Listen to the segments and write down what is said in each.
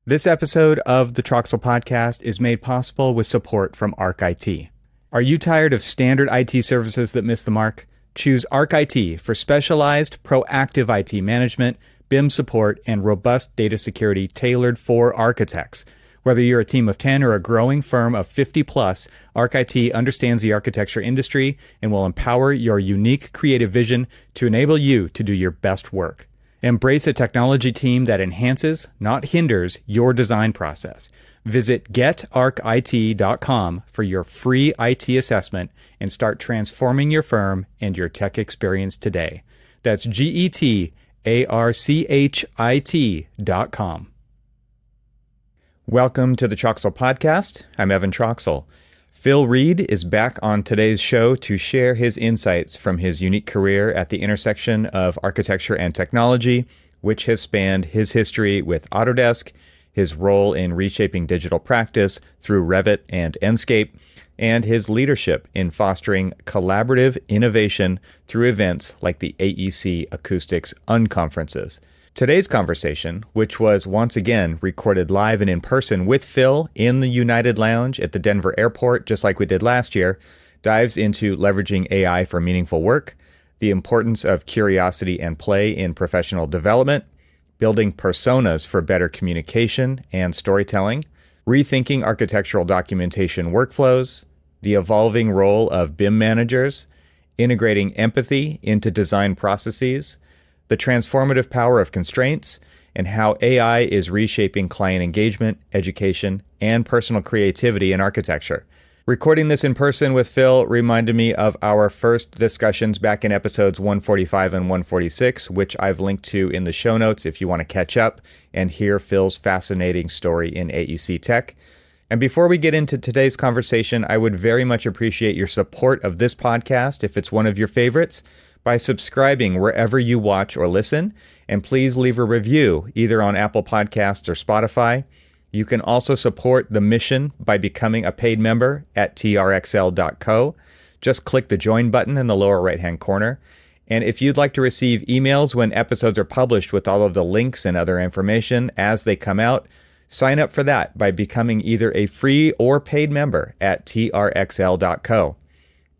This episode of the Troxel Podcast is made possible with support from ArchIT. Are you tired of standard IT services that miss the mark? Choose ArchIT for specialized, proactive IT management, BIM support, and robust data security tailored for architects. Whether you're a team of 10 or a growing firm of 50 plus, ArchIT understands the architecture industry and will empower your unique creative vision to enable you to do your best work. Embrace a technology team that enhances, not hinders, your design process. Visit getarchit.com for your free IT assessment and start transforming your firm and your tech experience today. That's getarchit.com. Welcome to the Troxel Podcast. I'm Evan Troxel. Phil Reed is back on today's show to share his insights from his unique career at the intersection of architecture and technology, which has spanned his history with Autodesk, his role in reshaping digital practice through Revit and Enscape, and his leadership in fostering collaborative innovation through events like the AEC Acoustics Unconferences. Today's conversation, which was once again recorded live and in person with Phil in the United Lounge at the Denver airport, just like we did last year, dives into leveraging AI for meaningful work, the importance of curiosity and play in professional development, building personas for better communication and storytelling, rethinking architectural documentation workflows, the evolving role of BIM managers, integrating empathy into design processes, the transformative power of constraints, and how AI is reshaping client engagement, education, and personal creativity in architecture. Recording this in person with Phil reminded me of our first discussions back in episodes 145 and 146, which I've linked to in the show notes if you want to catch up and hear Phil's fascinating story in AEC Tech. And before we get into today's conversation, I would very much appreciate your support of this podcast if it's one of your favorites, by subscribing wherever you watch or listen, and please leave a review either on Apple Podcasts or Spotify. You can also support the mission by becoming a paid member at trxl.co. Just click the join button in the lower right-hand corner. And if you'd like to receive emails when episodes are published with all of the links and other information as they come out, sign up for that by becoming either a free or paid member at trxl.co.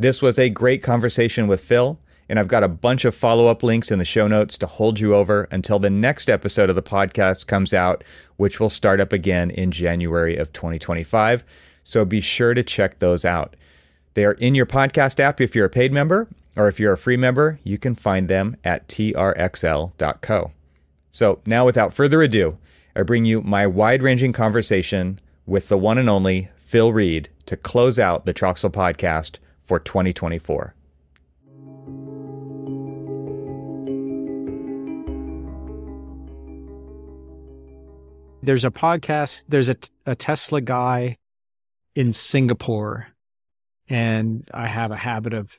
This was a great conversation with Phil, and I've got a bunch of follow-up links in the show notes to hold you over until the next episode of the podcast comes out, which will start up again in January of 2025. So be sure to check those out. They are in your podcast app if you're a paid member, or if you're a free member, you can find them at trxl.co. So now, without further ado, I bring you my wide-ranging conversation with the one and only Phil Reed to close out the Troxel Podcast for 2024. There's a podcast, there's a Tesla guy in Singapore, and I have a habit of,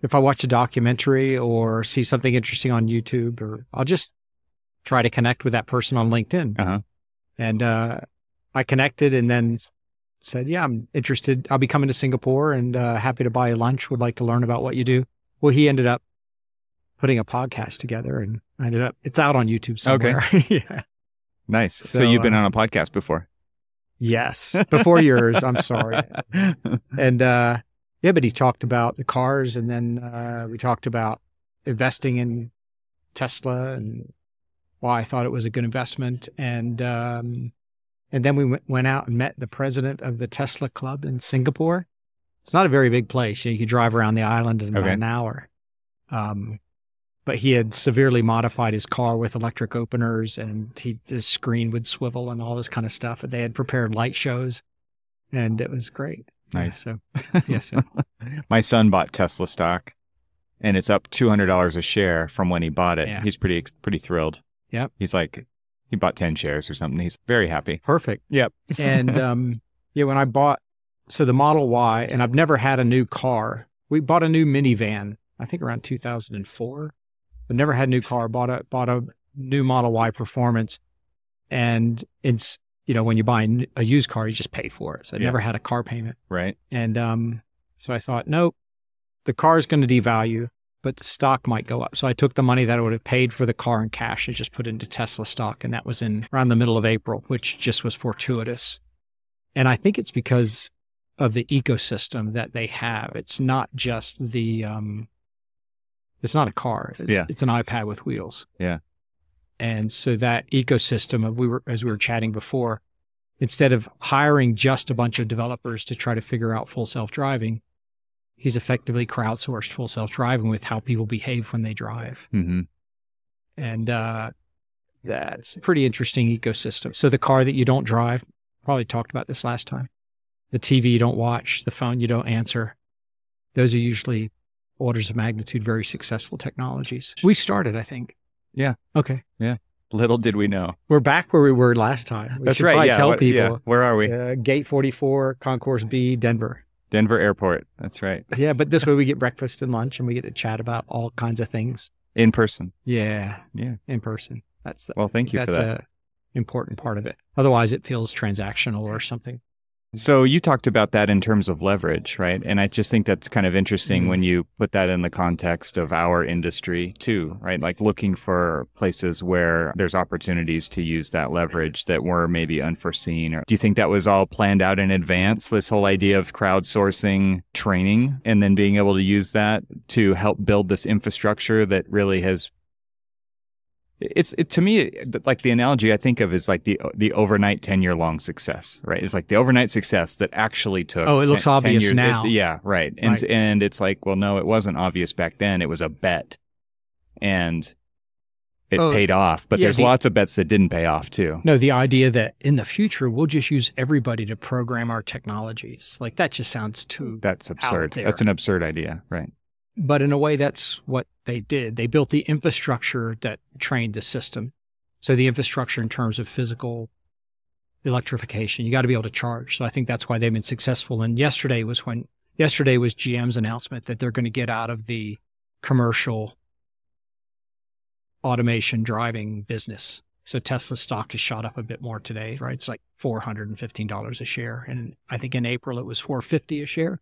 if I watch a documentary or see something interesting on YouTube, or I'll just try to connect with that person on LinkedIn. Uh-huh. And I connected and then said, yeah, I'm interested. I'll be coming to Singapore and happy to buy a lunch, would like to learn about what you do. Well, he ended up putting a podcast together, and it's out on YouTube somewhere. Okay. Yeah. Nice. So you've been on a podcast before? Yes. Before yours. I'm sorry. And yeah, but he talked about the cars, and then we talked about investing in Tesla and why I thought it was a good investment. And then we went out and met the president of the Tesla Club in Singapore. It's not a very big place. You could drive around the island in about an hour. But he had severely modified his car with electric openers, and his screen would swivel and all this kind of stuff. And they had prepared light shows, and it was great. Nice. Yeah, so, yes. Yeah, My son bought Tesla stock, and it's up $200 a share from when he bought it. Yeah. He's pretty thrilled. Yep. He's like, he bought 10 shares or something. He's very happy. Perfect. Yep. And yeah, when I bought, so the Model Y, and I've never had a new car. We bought a new minivan, I think around 2004. But never had a new car, bought a new Model Y Performance. And it's, when you buy a used car, you just pay for it. So I never had a car payment. Right. And so I thought, nope, the car is going to devalue. but the stock might go up. So I took the money that I would have paid for the car in cash and just put it into Tesla stock. And that was in around the middle of April, which just was fortuitous. And I think it's because of the ecosystem that they have. It's not just it's not a car. It's an iPad with wheels. Yeah. And so that ecosystem as we were chatting before, instead of hiring just a bunch of developers to try to figure out full self-driving, he's effectively crowdsourced full self-driving with how people behave when they drive. Mm-hmm. And that's a pretty interesting ecosystem. So the car that you don't drive, probably talked about this last time, the TV you don't watch, the phone you don't answer, those are usually orders of magnitude, very successful technologies. We started, I think. Yeah. Okay. Yeah. Little did we know. We're back where we were last time. That's right. Yeah. Tell people. Yeah. Where are we? Gate 44, Concourse B, Denver. Denver Airport. That's right. Yeah, but this way we get breakfast and lunch and we get to chat about all kinds of things. In person. Yeah. Yeah. In person. Well, thank you for that. That's an important part of it. Otherwise, it feels transactional or something. So you talked about that in terms of leverage, right? And I just think that's kind of interesting when you put that in the context of our industry too, right? Like looking for places where there's opportunities to use that leverage that were maybe unforeseen. Or do you think that was all planned out in advance, this whole idea of crowdsourcing training and then being able to use that to help build this infrastructure that really has... To me, like the analogy I think of is like the overnight 10-year-long success, right? It's like the overnight success that actually took. Oh, it looks obvious years. now. Yeah, right. And it's like, well, no, it wasn't obvious back then. It was a bet, and it paid off. But there's lots of bets that didn't pay off too. No, the idea that in the future we'll just use everybody to program our technologies, like that just sounds too. That's absurd. That's an absurd idea, right? But in a way, that's what they did. They built the infrastructure that trained the system. So the infrastructure in terms of physical electrification, you got to be able to charge. So I think that's why they've been successful. And yesterday was GM's announcement that they're going to get out of the commercial automation driving business. So Tesla stock has shot up a bit more today, right? It's like $415 a share. And I think in April it was $450 a share.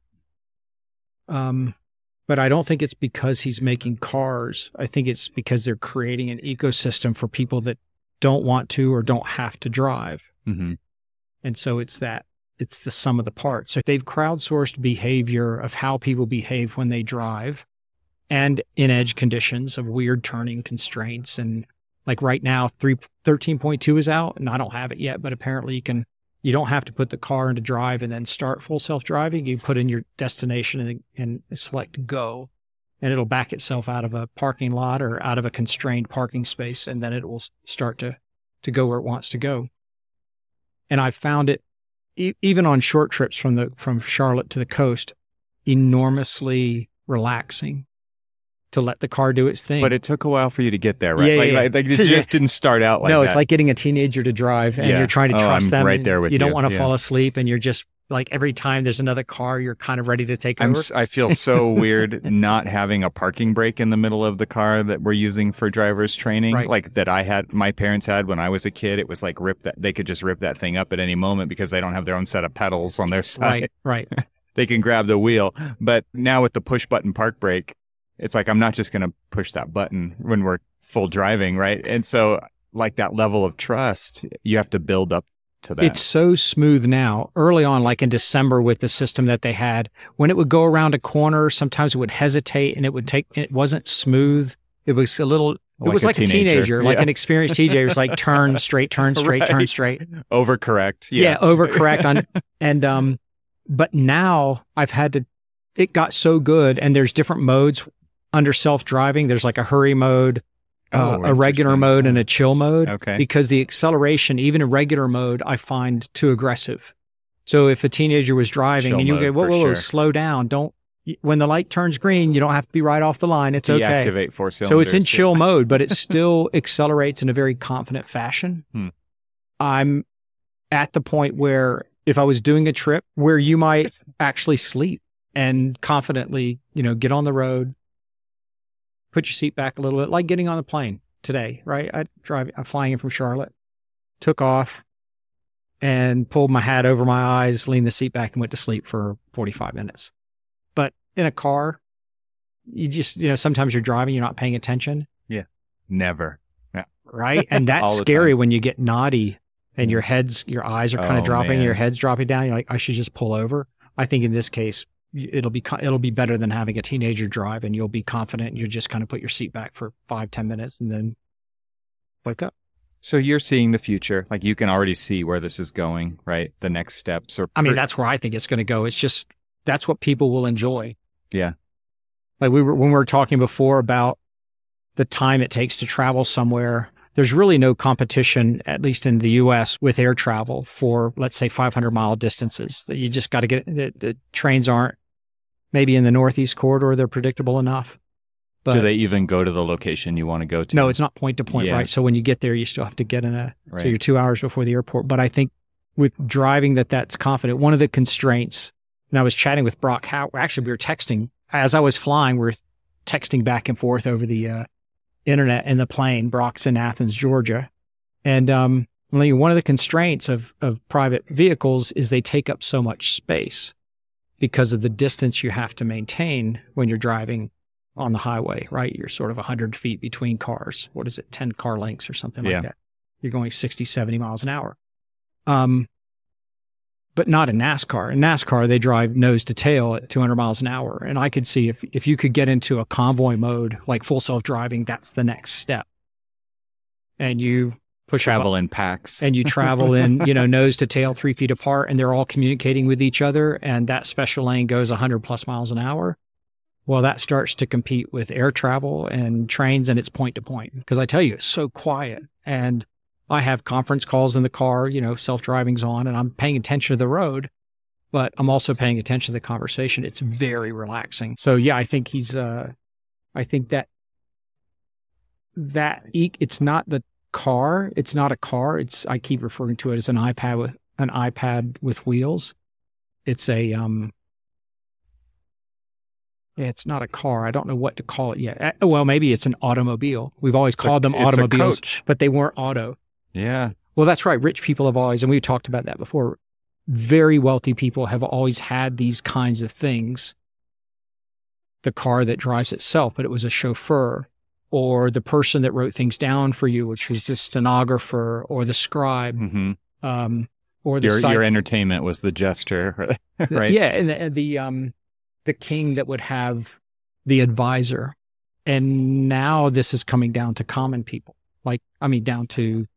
But I don't think it's because he's making cars. I think it's because they're creating an ecosystem for people that don't want to or don't have to drive. Mm-hmm. And so it's the sum of the parts. So they've crowdsourced behavior of how people behave when they drive and in edge conditions of weird turning constraints. And like right now, 13.2 is out and I don't have it yet, but apparently you don't have to put the car into drive and then start full self-driving. You put in your destination and select go, and it'll back itself out of a parking lot or out of a constrained parking space, and then it will start to go where it wants to go. And I found it, even on short trips from Charlotte to the coast, enormously relaxing to let the car do its thing. But it took a while for you to get there, right? Yeah, like it just didn't start out like that. No, it's like getting a teenager to drive and you're trying to trust them. Right there with you. You don't want to fall asleep and you're just like every time there's another car, you're kind of ready to take over. I feel so weird not having a parking brake in the middle of the car that we're using for driver's training, like that my parents had when I was a kid. It was like they could just rip that thing up at any moment because they don't have their own set of pedals on their side. Right. They can grab the wheel. But now with the push button park brake, it's like, I'm not just going to push that button when we're full driving, right? And so like that level of trust, you have to build up to that. It's so smooth now. Early on, like in December with the system that they had, when it would go around a corner, sometimes it would hesitate and it wasn't smooth. It was a little, it was like a teenager, like an experienced teenager. It was like turn straight, turn straight, turn straight. Overcorrect. Yeah, overcorrect. But now it got so good, and there's different modes under self-driving. There's like a hurry mode, a regular mode, and a chill mode. Okay. Because the acceleration, even in regular mode, I find too aggressive. So if a teenager was driving chill and you go, whoa, slow down. When the light turns green, you don't have to be right off the line. It's okay. Deactivate 4 cylinders. So it's in chill mode, but it still accelerates in a very confident fashion. I'm at the point where if I was doing a trip where you might actually sleep and confidently, get on the road, put your seat back a little bit, like getting on the plane today, right? I'm flying in from Charlotte, took off and pulled my hat over my eyes, leaned the seat back and went to sleep for 45 minutes. But in a car, you just, sometimes you're driving, you're not paying attention. Yeah. Never. Yeah. Right. And that's scary when you get naughty and your eyes are kind of dropping, and your head's dropping down. You're like, I should just pull over. I think in this case, it'll be better than having a teenager drive, and you'll be confident. And you'll just kind of put your seat back for 5-10 minutes and then wake up. So you're seeing the future, like you can already see where this is going, right? The next steps are. That's where I think it's going to go. It's just, that's what people will enjoy. Yeah. Like when we were talking before about the time it takes to travel somewhere, there's really no competition, at least in the US, with air travel for, let's say, 500-mile distances. You just got to get, the trains aren't, maybe in the Northeast corridor, they're predictable enough. But do they even go to the location you want to go to? No, it's not point to point, right? So when you get there, you still have to get so you're 2 hours before the airport. But I think with driving that's confident, one of the constraints, and I was chatting with Brock Howard, actually we were texting, as I was flying, we were texting back and forth over the internet in the plane. Brock's in Athens, Georgia. And one of the constraints of private vehicles is they take up so much space because of the distance you have to maintain when you're driving on the highway, right? You're sort of 100 feet between cars. What is it? 10 car lengths or something like that. You're going 60, 70 miles an hour. But not in NASCAR. In NASCAR, they drive nose to tail at 200 miles an hour. And I could see if you could get into a convoy mode, like full self-driving, that's the next step. And you travel in packs. And you travel in, nose to tail, 3 feet apart, and they're all communicating with each other. And that special lane goes 100 plus miles an hour. Well, that starts to compete with air travel and trains, and it's point to point. Because I tell you, it's so quiet. And I have conference calls in the car, self-driving's on, and I'm paying attention to the road, but I'm also paying attention to the conversation. It's very relaxing. So yeah, I think I think that it's not the car. It's not a car. I keep referring to it as an iPad with wheels. It's it's not a car. I don't know what to call it yet. Well, maybe it's an automobile. We've always called them automobiles, but they weren't auto. Yeah. Well, that's right. Rich people have always, and we talked about that before, very wealthy people have always had these kinds of things. The car that drives itself, but it was a chauffeur, or the person that wrote things down for you, which was the stenographer or the scribe, or your entertainment was the jester, right? Yeah, and the king that would have the advisor. And now this is coming down to common people, down to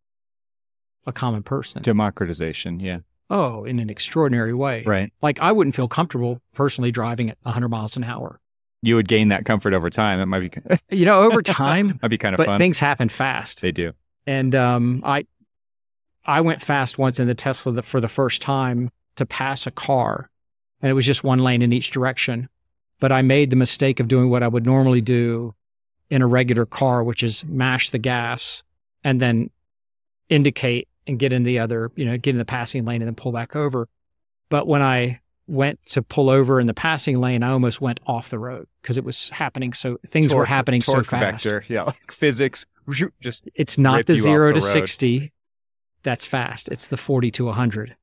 a common person. Democratization, yeah. Oh, in an extraordinary way. Right. I wouldn't feel comfortable personally driving at 100 miles an hour. You would gain that comfort over time. It might be... over time. Might be kind of fun. But things happen fast. They do. And I went fast once in the Tesla for the first time to pass a car. And it was just one lane in each direction. But I made the mistake of doing what I would normally do in a regular car, which is mash the gas and then indicate and get in the other, get in the passing lane and then pull back over. But when I went to pull over in the passing lane, I almost went off the road because it was happening. So things were happening so fast. Vector, yeah, like physics. Just it's not the 0 to 60 that's fast. It's the 40 to 100.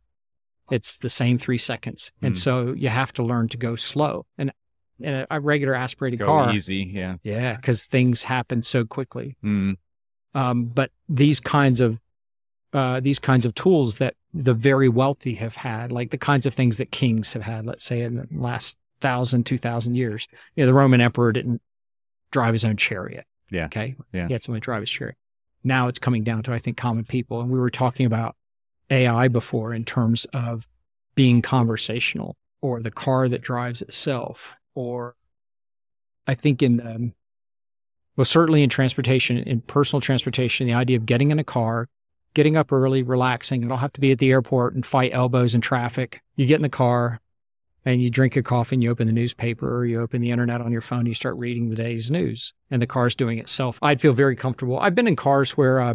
It's the same 3 seconds. And so you have to learn to go slow. And in a regular aspirated car, easy, yeah. Yeah, because things happen so quickly. But these kinds of tools that the very wealthy have had, like the kinds of things that kings have had, let's say in the last 1,000, 2,000 years. The Roman emperor didn't drive his own chariot. Yeah. Okay. Yeah. He had someone drive his chariot. Now it's coming down to, I think, common people. And we were talking about AI before in terms of being conversational, or the car that drives itself, or I think certainly in transportation, in personal transportation, the idea of getting in a car, getting up early, relaxing. You don't have to be at the airport and fight elbows in traffic. You get in the car and you drink your coffee and you open the newspaper, or you open the internet on your phone, and you start reading the day's news, and the car's doing it itself. I'd feel very comfortable. I've been in cars where I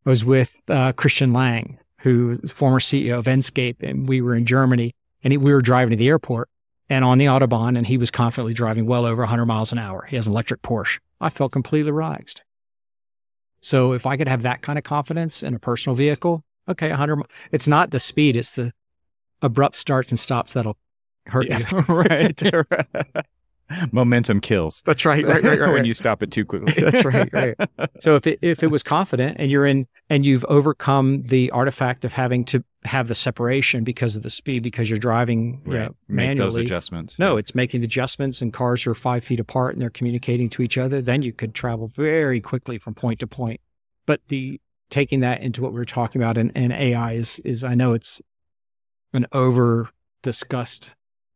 was with Christian Lang, who is the former CEO of Enscape, and we were in Germany, and we were driving to the airport and on the Autobahn, and he was confidently driving well over 100 miles an hour. He has an electric Porsche. I felt completely relaxed. So if I could have that kind of confidence in a personal vehicle, okay, 100. It's not the speed; it's the abrupt starts and stops that'll hurt you. Right. Momentum kills. That's right. When you stop it too quickly. That's right. So if it was confident and you're in and you've overcome the artifact of having to have the separation because of the speed, because you're driving Make manually. those adjustments. No, it's making the adjustments and cars are 5 feet apart and they're communicating to each other. Then you could travel very quickly from point to point. But taking that into what we were talking about in AI is I know it's an over discussed,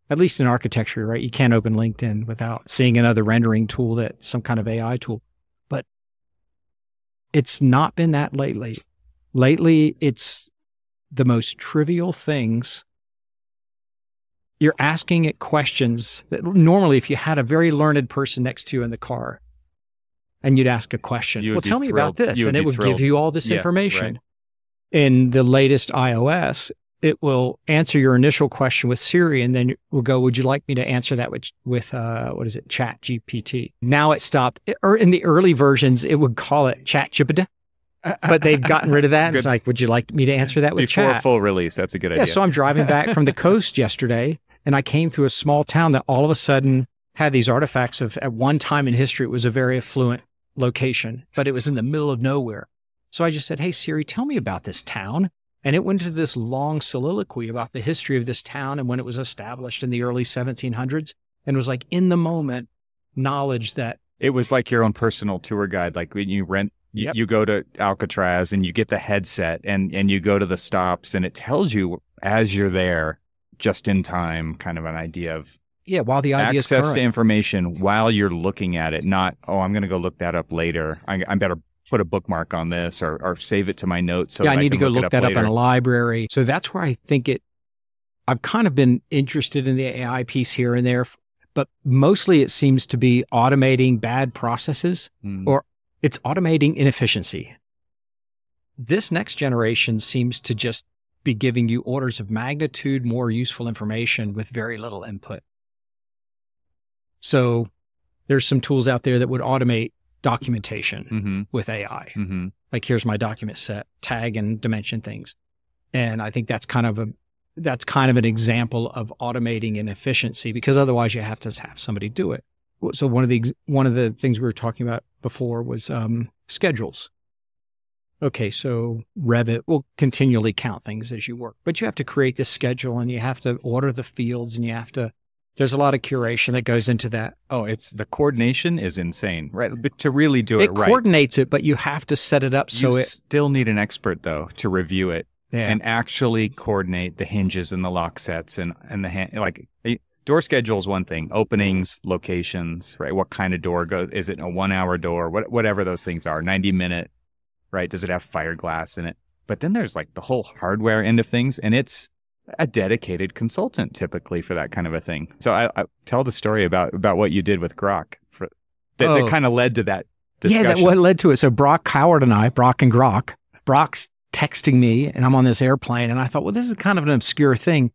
at least in architecture, right? You can't open LinkedIn without seeing another rendering tool, that some kind of AI tool. But it's not been that lately. Lately, it's the most trivial things. You're asking it questions that normally, if you had a very learned person next to you in the car and you'd ask a question, well, tell me about this. And it would give you all this information. Right. In the latest iOS, it will answer your initial question with Siri, and then will go, would you like me to answer that with what is it, Chat GPT? Now it stopped. Or in the early versions, it would call it Chat GPT, but they've gotten rid of that. It's like, would you like me to answer that with Chat? Before full release, that's a good idea. Yeah, so I'm driving back from the coast yesterday, and I came through a small town that all of a sudden had these artifacts of, at one time in history, it was a very affluent location, but it was in the middle of nowhere. So I just said, hey, Siri, tell me about this town. And it went into this long soliloquy about the history of this town and when it was established in the early 1700s. And it was like in the moment knowledge that. It was like your own personal tour guide. Like when you rent, you go to Alcatraz and you get the headset and you go to the stops and it tells you as you're there, just in time, kind of an idea of. Yeah, while the idea is access to information while you're looking at it, not, I'm going to go look that up later. I better put a bookmark on this or save it to my notes. So I need to go look that later. up in a library. So that's where I think I've kind of been interested in the AI piece here and there, but mostly it seems to be automating bad processes or it's automating inefficiency. This next generation seems to just be giving you orders of magnitude more useful information with very little input. So there's some tools out there that would automate documentation with AI. Like, here's my document set, tag and dimension things. And I think that's kind of an example of automating inefficiency, because otherwise you have to have somebody do it. So one of the things we were talking about before was schedules. Okay, so Revit will continually count things as you work, but you have to create this schedule and you have to order the fields and there's a lot of curation that goes into that. Oh, the coordination is insane, right? But to really do it right. It coordinates it, but you have to set it up so you still need an expert, though, to review it and actually coordinate the hinges and the lock sets and the door schedule is one thing. Openings, locations, right? What kind of door goes? Is it a 1 hour door? Whatever those things are, 90-minute, right? Does it have fire glass in it? But then there's like the whole hardware end of things, and it's a dedicated consultant typically for that kind of a thing. So I tell the story about what you did with Grok that kind of led to that discussion. Yeah, what led to it. So Brock Howard and I, Brock and Grok, Brock's texting me and I'm on this airplane and I thought, well, this is kind of an obscure thing,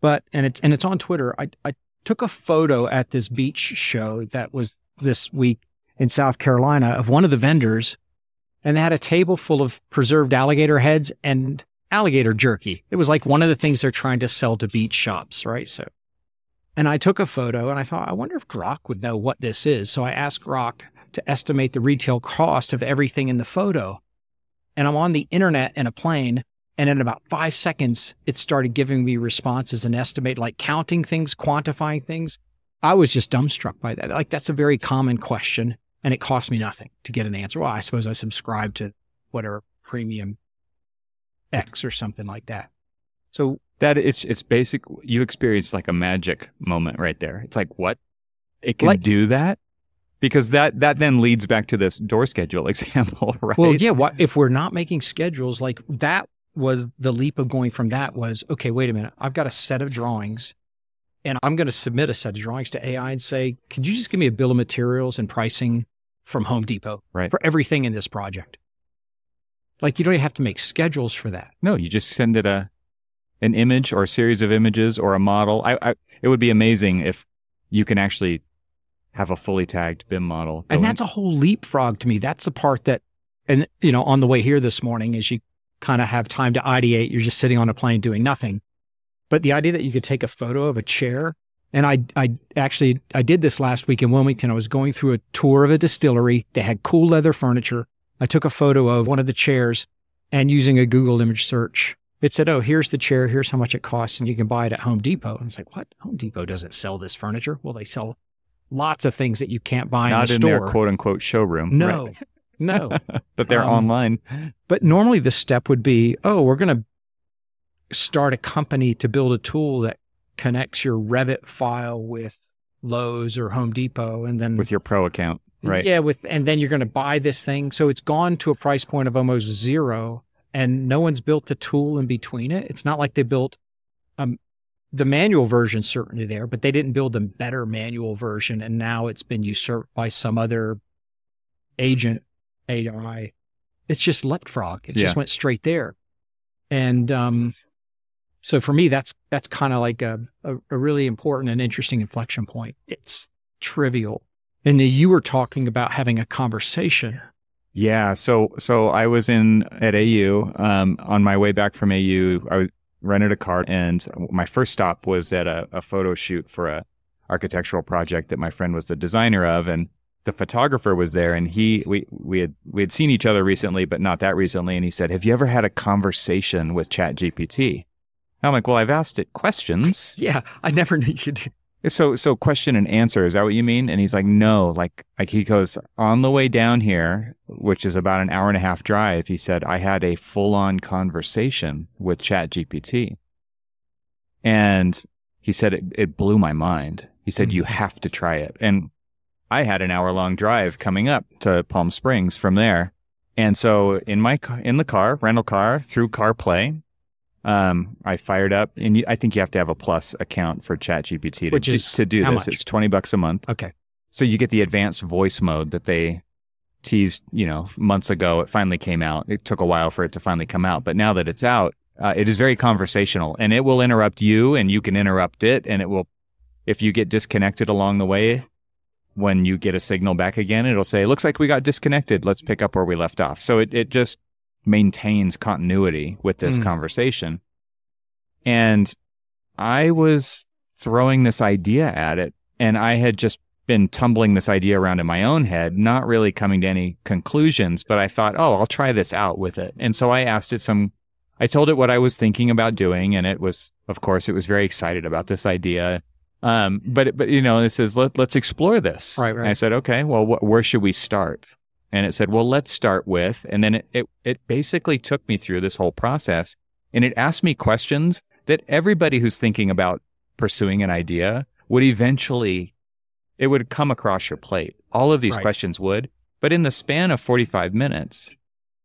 and it's on Twitter. I took a photo at this beach show that was this week in South Carolina of one of the vendors, and they had a table full of preserved alligator heads and alligator jerky. It was like one of the things they're trying to sell to beach shops, right? So, and I took a photo and I thought, I wonder if Grok would know what this is. So I asked Grok to estimate the retail cost of everything in the photo. And I'm on the internet in a plane, and in about 5 seconds, it started giving me responses and estimate, like counting things, quantifying things. I was just dumbstruck by that. Like, that's a very common question, and it cost me nothing to get an answer. Well, I suppose I subscribed to whatever premium X or something like that. So that it's basic. You experienced like a magic moment right there. It's like, what? It can do that? Because that then leads back to this door schedule example, right? Well, yeah. What if we're not making schedules? Like, that was the leap of going from that was, okay, wait a minute. I've got a set of drawings and I'm going to submit a set of drawings to AI and say, could you just give me a bill of materials and pricing from Home Depot for everything in this project? Like, you don't even have to make schedules for that. No, you just send it an image or a series of images or a model. It would be amazing if you can actually have a fully tagged BIM model. And that's a whole leapfrog to me. That's the part that, and on the way here this morning, as you kind of have time to ideate, you're just sitting on a plane doing nothing. But the idea that you could take a photo of a chair And I actually did this last week in Wilmington. I was going through a tour of a distillery. They had cool leather furniture. I took a photo of one of the chairs, and using a Google image search, it said, oh, here's the chair. Here's how much it costs. And you can buy it at Home Depot. And it's like, what? Home Depot doesn't sell this furniture. Well, they sell lots of things that you can't buy in the store. Not in their quote unquote showroom. No, right. No. But they're online. But normally the step would be, oh, we're going to start a company to build a tool that connects your Revit file with Lowe's or Home Depot, and then with your pro account, right? Yeah, and then you're going to buy this thing. So it's gone to a price point of almost zero, and no one's built a tool in between it. It's not like they built the manual version certainly there, but they didn't build a better manual version, and now it's been usurped by some other agent AI. It's just leapfrog. It just went straight there, and so for me, that's kind of like a really important and interesting inflection point. It's trivial. And you were talking about having a conversation. Yeah. So I was at AU. On my way back from AU, I rented a car, and my first stop was at a photo shoot for a architectural project that my friend was the designer of, and the photographer was there, and we had seen each other recently, but not that recently. And he said, "Have you ever had a conversation with ChatGPT?" I'm like, well, I've asked it questions. Yeah, I never knew you did. So question and answer, is that what you mean? And he's like, no, like he goes, on the way down here, which is about an hour and a half drive, he said, I had a full-on conversation with ChatGPT. And he said, it blew my mind. He said, you have to try it. And I had an hour-long drive coming up to Palm Springs from there. And so in the car, rental car, through CarPlay, I fired up, and I think you have to have a Plus account for ChatGPT to do this. Much? It's $20 a month. Okay. So you get the advanced voice mode that they teased, months ago. It finally came out. It took a while for it to finally come out, but now that it's out, it is very conversational, and it will interrupt you, and you can interrupt it, and it will, if you get disconnected along the way, when you get a signal back again, it'll say, looks like we got disconnected. Let's pick up where we left off. So it just maintains continuity with this conversation. And I was throwing this idea at it, and I had just been tumbling this idea around in my own head, not really coming to any conclusions, but I thought, oh, I'll try this out with it. And so I asked it I told it what I was thinking about doing, and it was very excited about this idea. But it says, let's explore this. Right. And I said, okay, well, where should we start? And it said, well, let's start with, and then it basically took me through this whole process, and it asked me questions that everybody who's thinking about pursuing an idea would eventually, it would come across your plate. All of these questions would, but in the span of 45 minutes,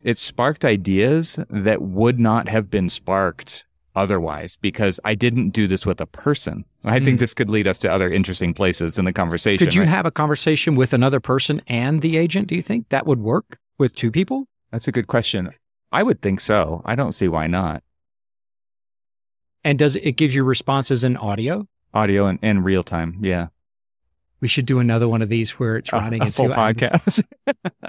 it sparked ideas that would not have been sparked otherwise, because I didn't do this with a person. I think this could lead us to other interesting places in the conversation. Could you have a conversation with another person and the agent? Do you think that would work with two people? That's a good question. I would think so. I don't see why not. And does it give you responses in audio? Audio and real time, yeah. We should do another one of these where it's running a full podcast.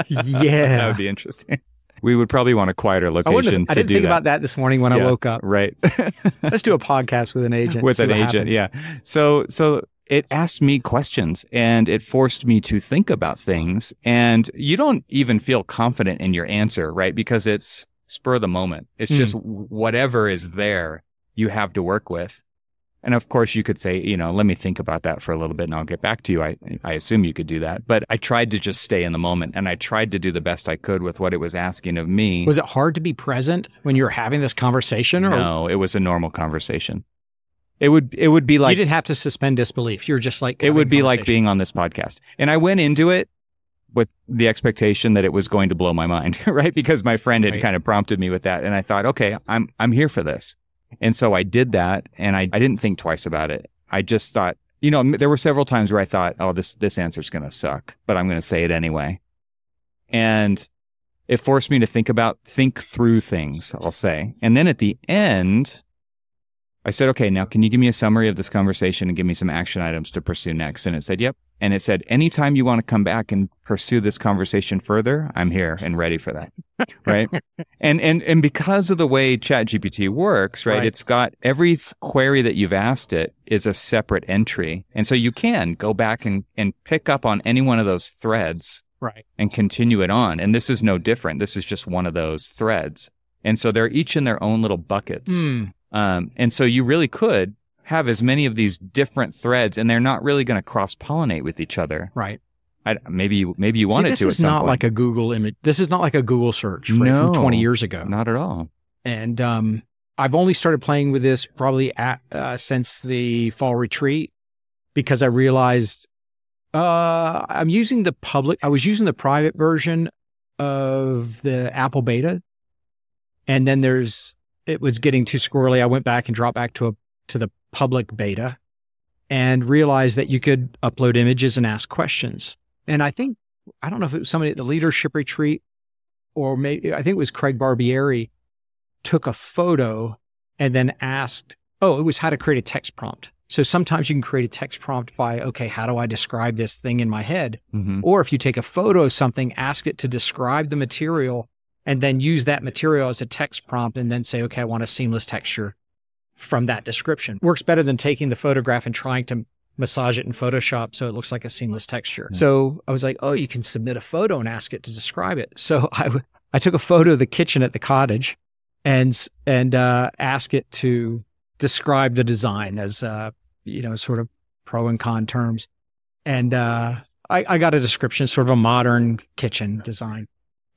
Yeah. That would be interesting. We would probably want a quieter location to do that. I didn't think about that this morning when I woke up. Right. Let's do a podcast with an agent. With an agent, yeah. So it asked me questions, and it forced me to think about things. And you don't even feel confident in your answer, right? Because it's spur of the moment. It's just whatever is there you have to work with. And of course, you could say, let me think about that for a little bit and I'll get back to you. I assume you could do that. But I tried to just stay in the moment, and I tried to do the best I could with what it was asking of me. Was it hard to be present when you were having this conversation? Or? No, it was a normal conversation. It would be like... You didn't have to suspend disbelief. You're just like... It would be like being on this podcast. And I went into it with the expectation that it was going to blow my mind, right? Because my friend had kind of prompted me with that. And I thought, okay, I'm here for this. And so I did that, and I didn't think twice about it. I just thought, there were several times where I thought, oh, this answer's going to suck, but I'm going to say it anyway. And it forced me to think through things, I'll say. And then at the end, I said, okay, now can you give me a summary of this conversation and give me some action items to pursue next? And it said, yep. And it said, anytime you want to come back and pursue this conversation further, I'm here and ready for that. Right. And because of the way ChatGPT works, right, it's got every query that you've asked it is a separate entry. And so you can go back and pick up on any one of those threads and continue it on. And this is no different. This is just one of those threads. And so they're each in their own little buckets. And so you really could have as many of these different threads, and they're not really going to cross-pollinate with each other. Right. Maybe you wanted to at some point. This is not like a Google image. This is not like a Google search from 20 years ago. Not at all. And I've only started playing with this probably since the fall retreat, because I realized I was using the private version of the Apple beta, and then it was getting too squirrely. I went back and dropped back to the public beta and realized that you could upload images and ask questions. And I don't know if it was somebody at the Leadership Retreat, or maybe, I think it was Craig Barbieri, took a photo and then asked, it was how to create a text prompt. So sometimes you can create a text prompt by, okay, how do I describe this thing in my head? Or if you take a photo of something, ask it to describe the material, and then use that material as a text prompt, and then say, okay, I want a seamless texture from that description. Works better than taking the photograph and trying to massage it in Photoshop so it looks like a seamless texture. So I was like, you can submit a photo and ask it to describe it. So I took a photo of the kitchen at the cottage and asked it to describe the design as, sort of pro and con terms. And I got a description, sort of a modern kitchen design.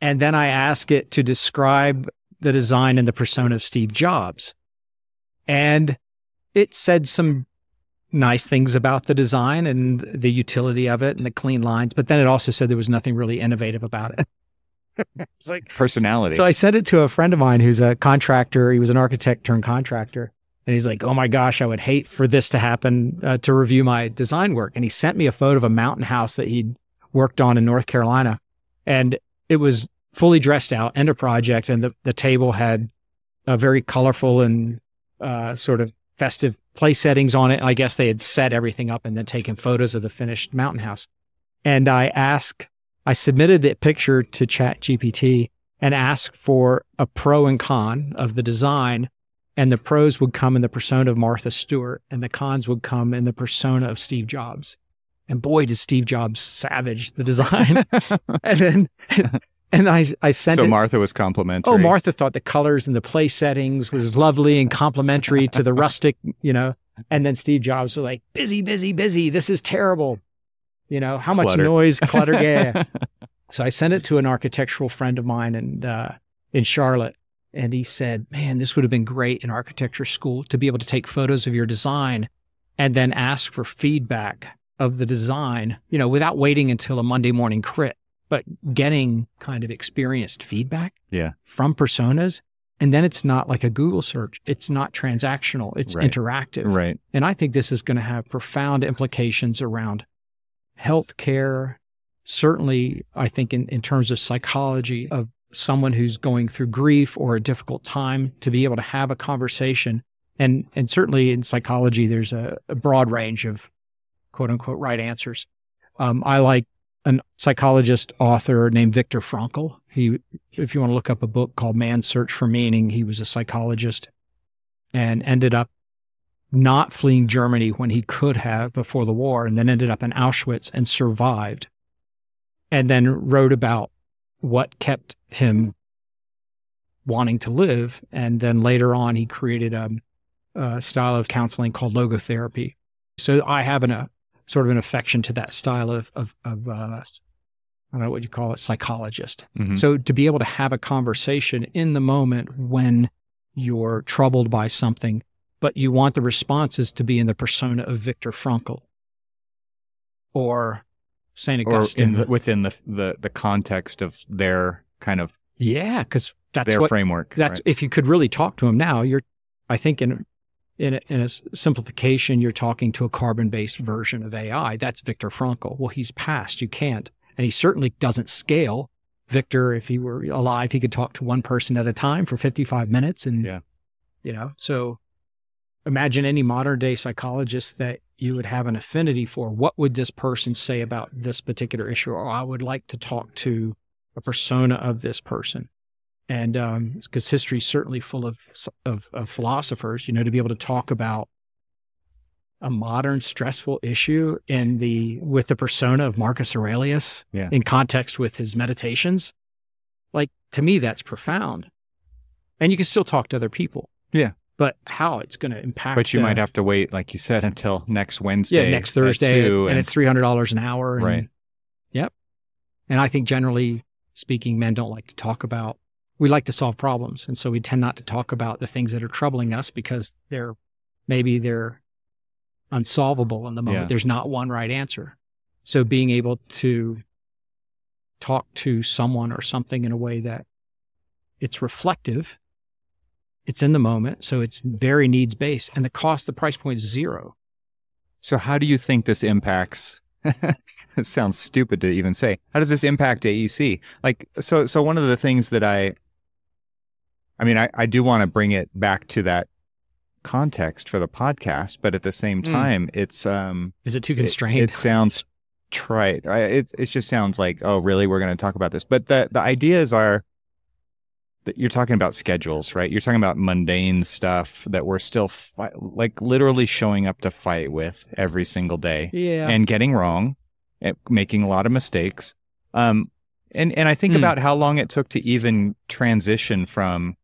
And then I asked it to describe the design and the persona of Steve Jobs. And it said some nice things about the design and the utility of it and the clean lines. But then it also said there was nothing really innovative about it. It's like personality. So I sent it to a friend of mine who's a contractor. He was an architect turned contractor. And he's like, oh my gosh, I would hate for this to happen to review my design work. And he sent me a photo of a mountain house that he'd worked on in North Carolina. And it was fully dressed out, end of project. And the table had a very colorful and sort of festive place settings on it. I guess they had set everything up and then taken photos of the finished mountain house. And I submitted the picture to ChatGPT and asked for a pro and con of the design. And the pros would come in the persona of Martha Stewart, and the cons would come in the persona of Steve Jobs. And boy, did Steve Jobs savage the design. And I sent it. So Martha was complimentary. Oh, Martha thought the colors and the place settings was lovely and complimentary to the rustic, And then Steve Jobs was like, busy, busy, busy. This is terrible. How much noise, clutter. Yeah. So I sent it to an architectural friend of mine in Charlotte. And he said, man, this would have been great in architecture school to be able to take photos of your design and then ask for feedback of the design, without waiting until a Monday morning crit, but getting kind of experienced feedback from personas. And then it's not like a Google search. It's not transactional. It's interactive. Right. And I think this is going to have profound implications around healthcare. Certainly, I think in terms of psychology of someone who's going through grief or a difficult time, to be able to have a conversation. And certainly in psychology, there's a broad range of quote unquote right answers. I like a psychologist author named Viktor Frankl. If you want to look up a book called Man's Search for Meaning, he was a psychologist and ended up not fleeing Germany when he could have before the war, and then ended up in Auschwitz and survived, and then wrote about what kept him wanting to live. And then later on, he created a style of counseling called logotherapy. So I have a sort of an affection to that style of I don't know what you call it, psychologist. Mm-hmm. So to be able to have a conversation in the moment when you're troubled by something, but you want the responses to be in the persona of Viktor Frankl or St. Augustine. Or within the context of their kind of because that's their framework. That's if you could really talk to him now. I think in a simplification, you're talking to a carbon-based version of AI. That's Viktor Frankl. Well, he's passed. You can't, and he certainly doesn't scale. Viktor, if he were alive, he could talk to one person at a time for 55 minutes, and so imagine any modern day psychologist that you would have an affinity for. What would this person say about this particular issue? Or I would like to talk to a persona of this person. And because history is certainly full of philosophers, to be able to talk about a modern stressful issue with the persona of Marcus Aurelius in context with his meditations, like, to me, that's profound. And you can still talk to other people. Yeah. But how it's going to impact. But you might have to wait, like you said, until next Wednesday. Yeah, next Thursday. And it's $300 an hour. And, right. Yep. And I think generally speaking, men don't like to talk about, we like to solve problems. And so we tend not to talk about the things that are troubling us because they're unsolvable in the moment. Yeah. There's not one right answer. So being able to talk to someone or something in a way that it's reflective, it's in the moment, so it's very needs-based, and the price point is zero. So how do you think this impacts, it sounds stupid to even say, how does this impact AEC? Like, so one of the things that I do want to bring it back to that context for the podcast, but at the same time, it's... Is it too constrained? It sounds trite. It just sounds like, oh, really? We're going to talk about this. But the ideas are that you're talking about schedules, right? You're talking about mundane stuff that we're still literally showing up to fight with every single day, and getting wrong, and making a lot of mistakes. And I think about how long it took to even transition from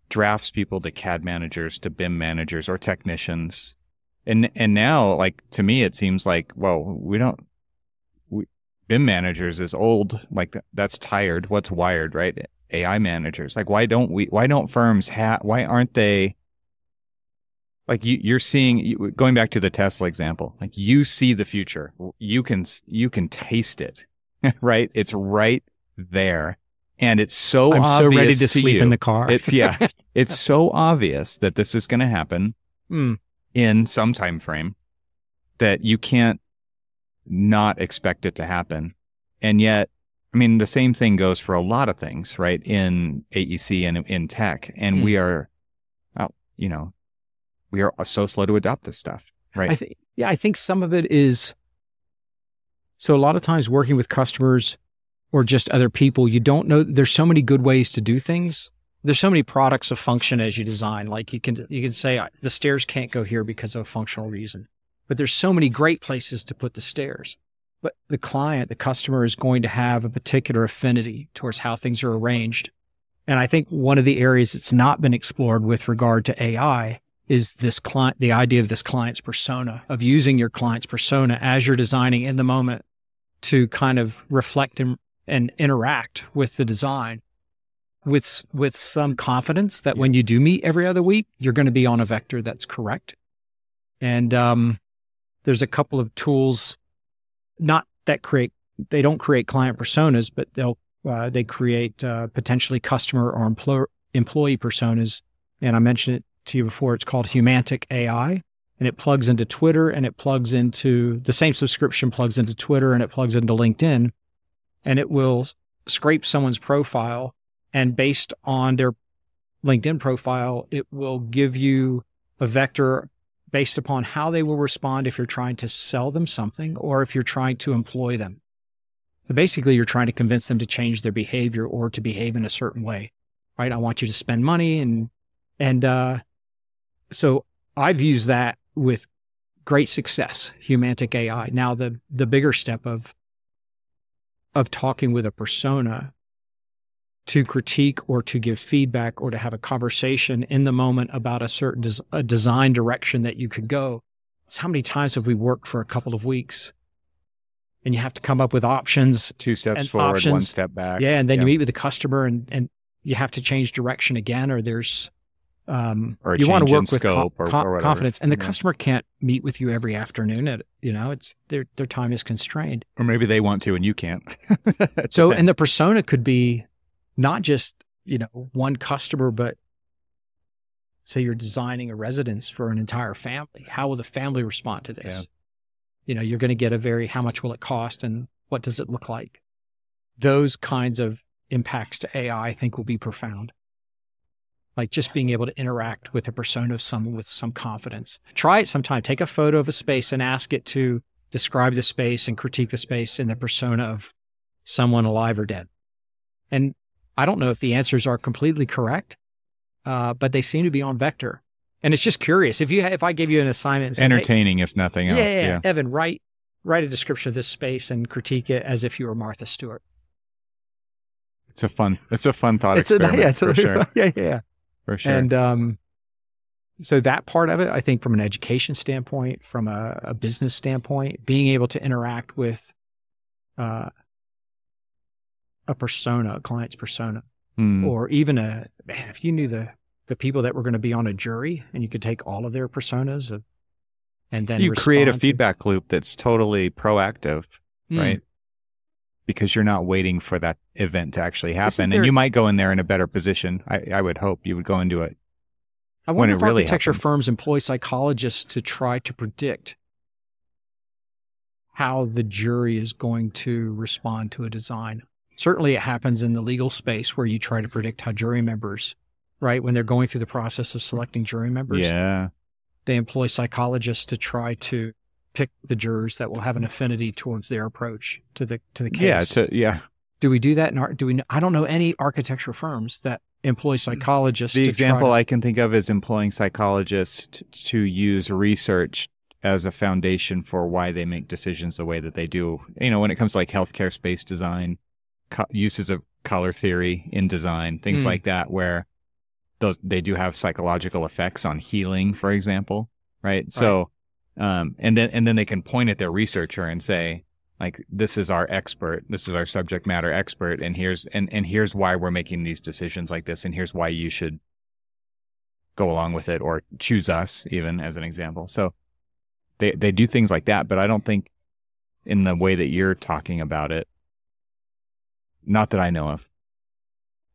drafts people to CAD managers to BIM managers or technicians. And now, like, to me, it seems like, well, BIM managers is old. Like, that's tired. What's wired, right? AI managers. Like, why don't firms why aren't they, like, you're seeing, going back to the Tesla example, like, you see the future. You can taste it, right? It's right there. And it's so I'm obvious so ready to sleep in the car. It's so obvious that this is going to happen in some time frame that you can't not expect it to happen. And yet, I mean, the same thing goes for a lot of things, right? In AEC and in tech. And we are, we are so slow to adopt this stuff, right? I think some of it is, so a lot of times working with customers or just other people, you don't know, there's so many good ways to do things. There's so many products of function as you design. Like you can say the stairs can't go here because of a functional reason, but there's so many great places to put the stairs. But the customer is going to have a particular affinity towards how things are arranged. And I think one of the areas that's not been explored with regard to AI is the idea of this client's persona, of using your client's persona as you're designing in the moment to kind of reflect and interact with the design with some confidence that when you do meet every other week, you're going to be on a vector that's correct. And there's a couple of tools, not that they don't create client personas, but they create potentially customer or employee personas. And I mentioned it to you before. It's called Humantic AI, and it plugs into Twitter, and it plugs into the same subscription plugs into Twitter, and it plugs into LinkedIn, and it will scrape someone's profile, and based on their LinkedIn profile, it will give you a vector based upon how they will respond if you're trying to sell them something or if you're trying to employ them. So basically, you're trying to convince them to change their behavior or to behave in a certain way, right? I want you to spend money, and so I've used that with great success, Humantic AI. Now, the bigger step of talking with a persona to critique or to give feedback or to have a conversation in the moment about a certain design direction that you could go. It's how many times have we worked for a couple of weeks and you have to come up with options. 2 steps forward, 1 step back. Yeah. And then you meet with the customer and you have to change direction again, or there's, or you want to work with or confidence, and the customer can't meet with you every afternoon. It's their time is constrained. Or maybe they want to and you can't. So, and the persona could be not just, one customer, but say you're designing a residence for an entire family. How will the family respond to this? Yeah. You're going to get how much will it cost and what does it look like? Those kinds of impacts to AI, I think, will be profound. Like just being able to interact with a persona of someone with some confidence. Try it sometime. Take a photo of a space and ask it to describe the space and critique the space in the persona of someone alive or dead. And I don't know if the answers are completely correct, but they seem to be on vector. And it's just curious. If I gave you an assignment and said, entertaining, if nothing else. Yeah. Evan, write a description of this space and critique it as if you were Martha Stewart. It's a fun thought experiment for sure. Yeah. For sure. And so that part of it, I think from an education standpoint, from a business standpoint, being able to interact with a persona, a client's persona, or even if you knew the people that were going to be on a jury and you could take all of their personas and then you create a feedback loop that's totally proactive, right? Because you're not waiting for that event to actually happen. And you might go in there in a better position. I would hope you would go into it. I wonder if architecture firms employ psychologists to try to predict how the jury is going to respond to a design. Certainly it happens in the legal space where you try to predict how jury members, right, when they're going through the process of selecting jury members. Yeah. They employ psychologists to try to pick the jurors that will have an affinity towards their approach to the case. Yeah. Do we do that in art? I don't know any architecture firms that employ psychologists. The example I can think of is employing psychologists to use research as a foundation for why they make decisions the way that they do. You know, when it comes to like healthcare space design, uses of color theory in design, things like that, where they do have psychological effects on healing, for example, right? So, and then they can point at their researcher and say, like, this is our expert, this is our subject matter expert, and here's why we're making these decisions like this, and here's why you should go along with it or choose us, even as an example. So they do things like that, but I don't think in the way that you're talking about it, not that I know of.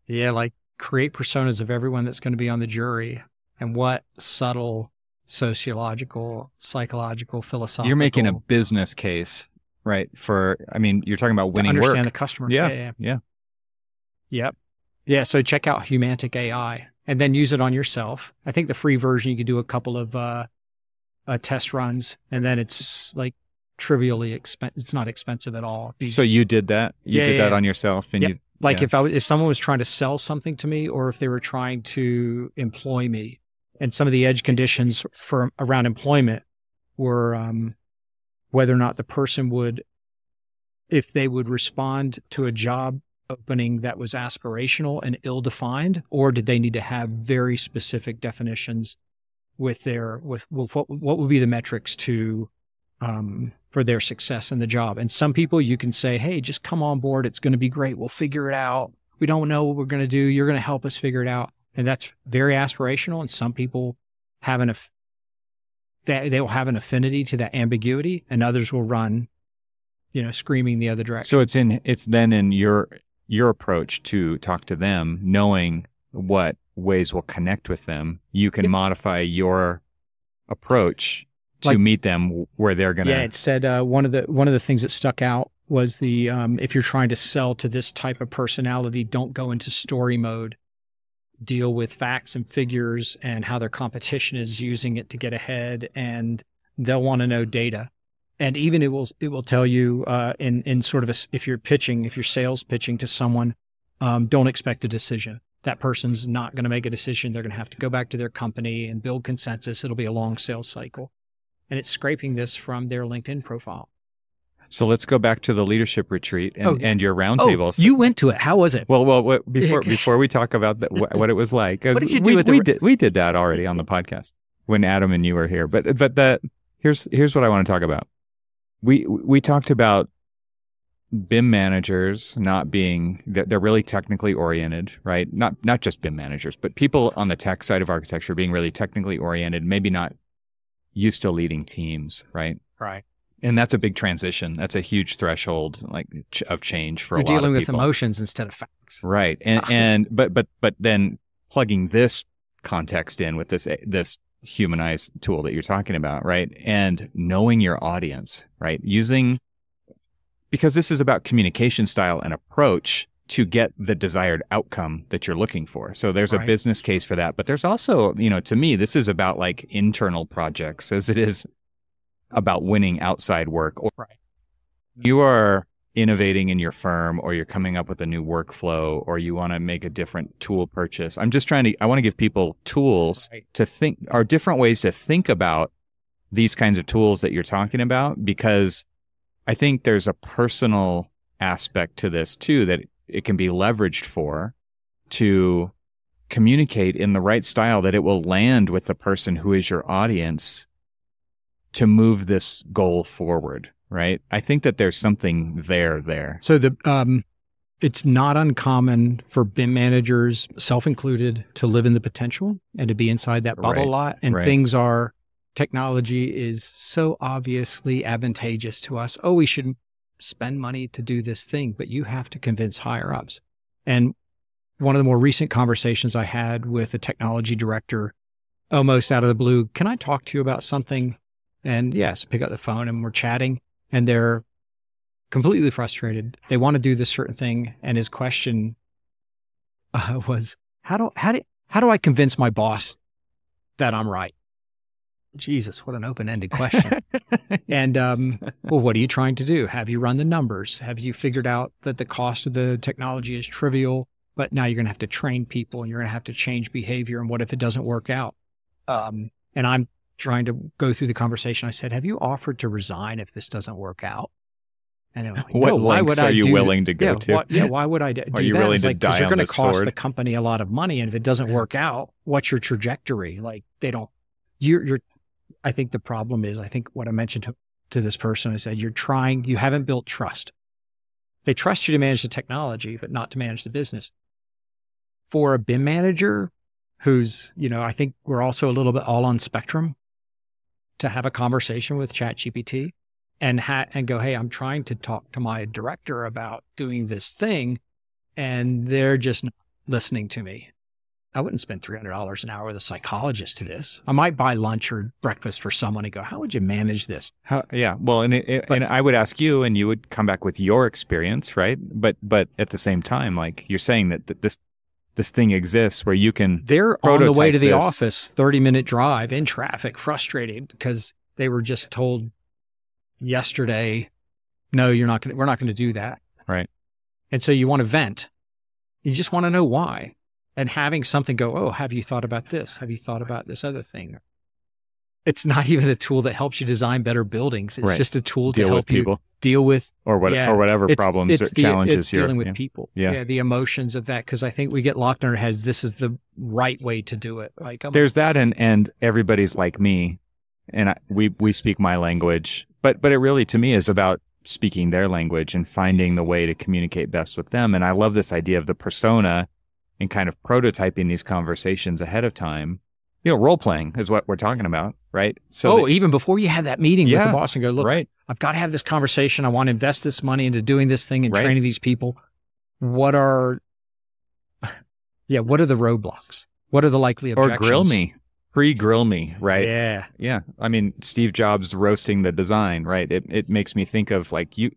Yeah, like create personas of everyone that's going to be on the jury, and what subtle sociological, psychological, philosophical. You're making a business case, right? You're talking about winning to understand work. The customer. Yeah. Yep. Yeah. So check out Humantic AI and then use it on yourself. I think the free version, you could do a couple of test runs, and then it's like trivially expensive. It's not expensive at all. So you did that? You did that on yourself? And if someone was trying to sell something to me, or if they were trying to employ me, and some of the edge conditions around employment were whether or not the person if they would respond to a job opening that was aspirational and ill-defined, or did they need to have very specific definitions with what would be the metrics for their success in the job. And some people you can say, hey, just come on board. It's going to be great. We'll figure it out. We don't know what we're going to do. You're going to help us figure it out. And that's very aspirational. And some people they will have an affinity to that ambiguity, and others will run, screaming the other direction. So it's then in your approach to talk to them, knowing what ways will connect with them. You can modify your approach to meet them where they're going to. Yeah, it said one of the things that stuck out was if you're trying to sell to this type of personality, don't go into story mode. Deal with facts and figures and how their competition is using it to get ahead, and they'll want to know data. And even it will tell you in sort of if you're sales pitching to someone, don't expect a decision. That person's not going to make a decision. They're going to have to go back to their company and build consensus. It'll be a long sales cycle. And it's scraping this from their LinkedIn profile. So let's go back to the leadership retreat and your roundtables. You went to it. How was it? Well, before we talk about what it was like, what did you do we did that already on the podcast when Adam and you were here. But here's what I want to talk about. We talked about BIM managers not being they're really technically oriented, right? Not just BIM managers, but people on the tech side of architecture being really technically oriented, maybe not used to leading teams, right? Right. And that's a big transition. That's a huge threshold of change for a lot of people. You're dealing with emotions instead of facts. Right. But then plugging this context in with this humanized tool that you're talking about, right? And knowing your audience, right? Because this is about communication style and approach to get the desired outcome that you're looking for. So there's a Right. business case for that. But there's also, to me, this is about like internal projects as it is about winning outside work. Or Right. you are innovating in your firm, or you're coming up with a new workflow, or you want to make a different tool purchase. I want to give people tools Right. to think, or different ways to think about these kinds of tools that you're talking about, because I think there's a personal aspect to this too, that it can be leveraged for to communicate in the right style that it will land with the person who is your audience to move this goal forward. Right. I think that there's something there. So it's not uncommon for BIM managers, self-included, to live in the potential and to be inside that bubble Right. a lot. And technology is so obviously advantageous to us. Oh, we should spend money to do this thing, but you have to convince higher ups. And one of the more recent conversations I had with a technology director, almost out of the blue, can I talk to you about something? And yes, pick up the phone and we're chatting, and they're completely frustrated. They want to do this certain thing. And his question was, how do I convince my boss that I'm right? Jesus, what an open-ended question. And, well, what are you trying to do? Have you run the numbers? Have you figured out that the cost of the technology is trivial, but now you're going to have to train people and you're going to have to change behavior? And what if it doesn't work out? And I'm trying to go through the conversation. I said, have you offered to resign if this doesn't work out? And they were like, what lengths are you willing to go to? Why would I do that? Are you willing to die on the sword? You're going to cost the company a lot of money. And if it doesn't work out, what's your trajectory? Like I think the problem is, I think what I mentioned to this person, I said, you haven't built trust. They trust you to manage the technology, but not to manage the business. For a BIM manager who's, I think we're also a little bit all on spectrum, to have a conversation with ChatGPT and go, hey, I'm trying to talk to my director about doing this thing, and they're just not listening to me. I wouldn't spend $300 an hour with a psychologist to this. I might buy lunch or breakfast for someone and go, how would you manage this? Well, and I would ask you, and you would come back with your experience, right? But at the same time, like you're saying that this thing exists where you can They're on the way to the this. office, 30-minute drive in traffic, frustrated because they were just told yesterday, no, we're not going to do that. Right. And so you want to vent. You just want to know why. And having something go, oh, have you thought about this? Have you thought about this other thing? It's not even a tool that helps you design better buildings. It's just a tool to help you deal with or whatever problems or challenges you're dealing with people. Yeah, the emotions of that, because I think we get locked in our heads. This is the right way to do it. Like there's that, and everybody's like me, and we speak my language, but it really to me is about speaking their language and finding the way to communicate best with them. And I love this idea of the persona and kind of prototyping these conversations ahead of time. Role playing is what we're talking about, right? So even before you have that meeting with the boss and go, look, right. I've got to have this conversation. I want to invest this money into doing this thing and training these people. What are the roadblocks? What are the likely objections? Or pre-grill me, right? Yeah. Yeah. I mean, Steve Jobs roasting the design, right? It makes me think of like, you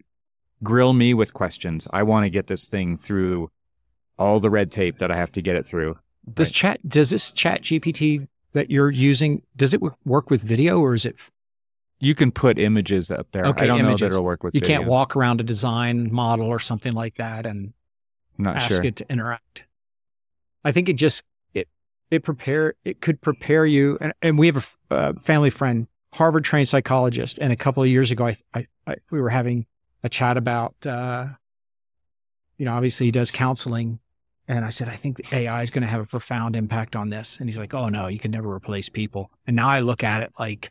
grill me with questions. I want to get this thing through all the red tape that I have to get it through. Does this ChatGPT that you're using, does it work with video, or is it? You can put images up there. Okay, I don't images. know that it'll work with You video. can't walk around a design model or something like that and ask it to interact. I think it could prepare you. And we have a family friend, Harvard trained psychologist. And a couple of years ago, we were having a chat about, obviously he does counseling. And I said, I think the AI is going to have a profound impact on this. And he's like, oh no, you can never replace people. And now I look at it like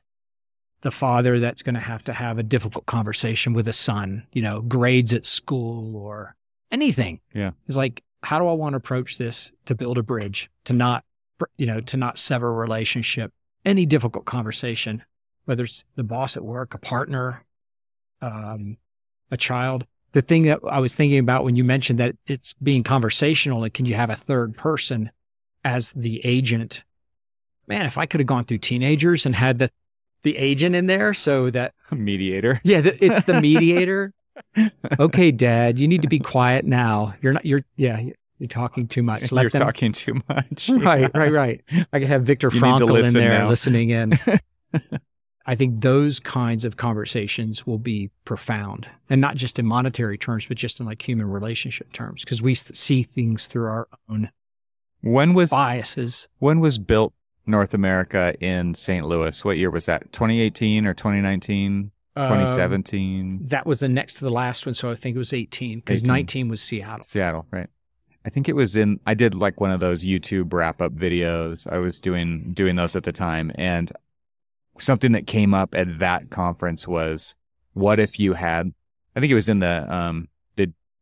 the father that's going to have a difficult conversation with a son, grades at school or anything. Yeah. It's like, how do I want to approach this to build a bridge, to not sever a relationship, any difficult conversation, whether it's the boss at work, a partner, a child. The thing that I was thinking about when you mentioned that it's being conversational, and can you have a third person as the agent? Man, if I could have gone through teenagers and had the agent in there so that mediator. Yeah, it's the mediator. Okay, Dad, you need to be quiet now. You're talking too much. You're talking too much. Right. I could have Viktor Frankl in there listening in. I think those kinds of conversations will be profound, and not just in monetary terms, but just in like human relationship terms, because we see things through our own biases. When was built North America in St. Louis? What year was that? 2018 or 2019? 2017? That was the next to the last one, so I think it was 18, because 19 was Seattle. Seattle, right. I think it was I did like one of those YouTube wrap-up videos. I was doing those at the time, and something that came up at that conference was, what if you had, I think it was in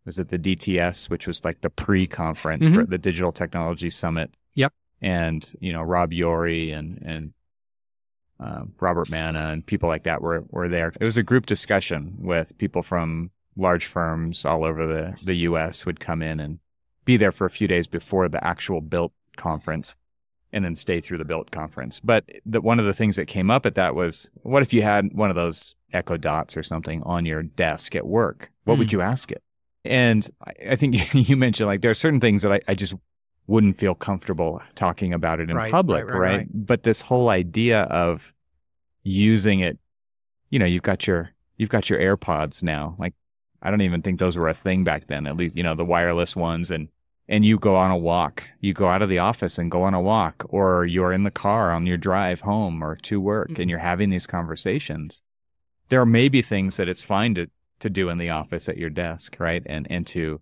was it the DTS, which was like the pre-conference for the Digital Technology Summit. Yep. And, Rob Yorey and Robert Manna and people like that were there. It was a group discussion with people from large firms all over the U.S. would come in and be there for a few days before the actual Built conference, and then stay through the Built conference. But one of the things that came up at that was, what if you had one of those Echo Dots or something on your desk at work? What would you ask it? And I think you mentioned, like, there are certain things that I just wouldn't feel comfortable talking about it in public, right? But this whole idea of using it, you've got your AirPods now. Like, I don't even think those were a thing back then, at least, the wireless ones, and you go on a walk. You go out of the office and go on a walk, or you're in the car on your drive home or to work, and you're having these conversations. There may be things that it's fine to do in the office at your desk, right? And to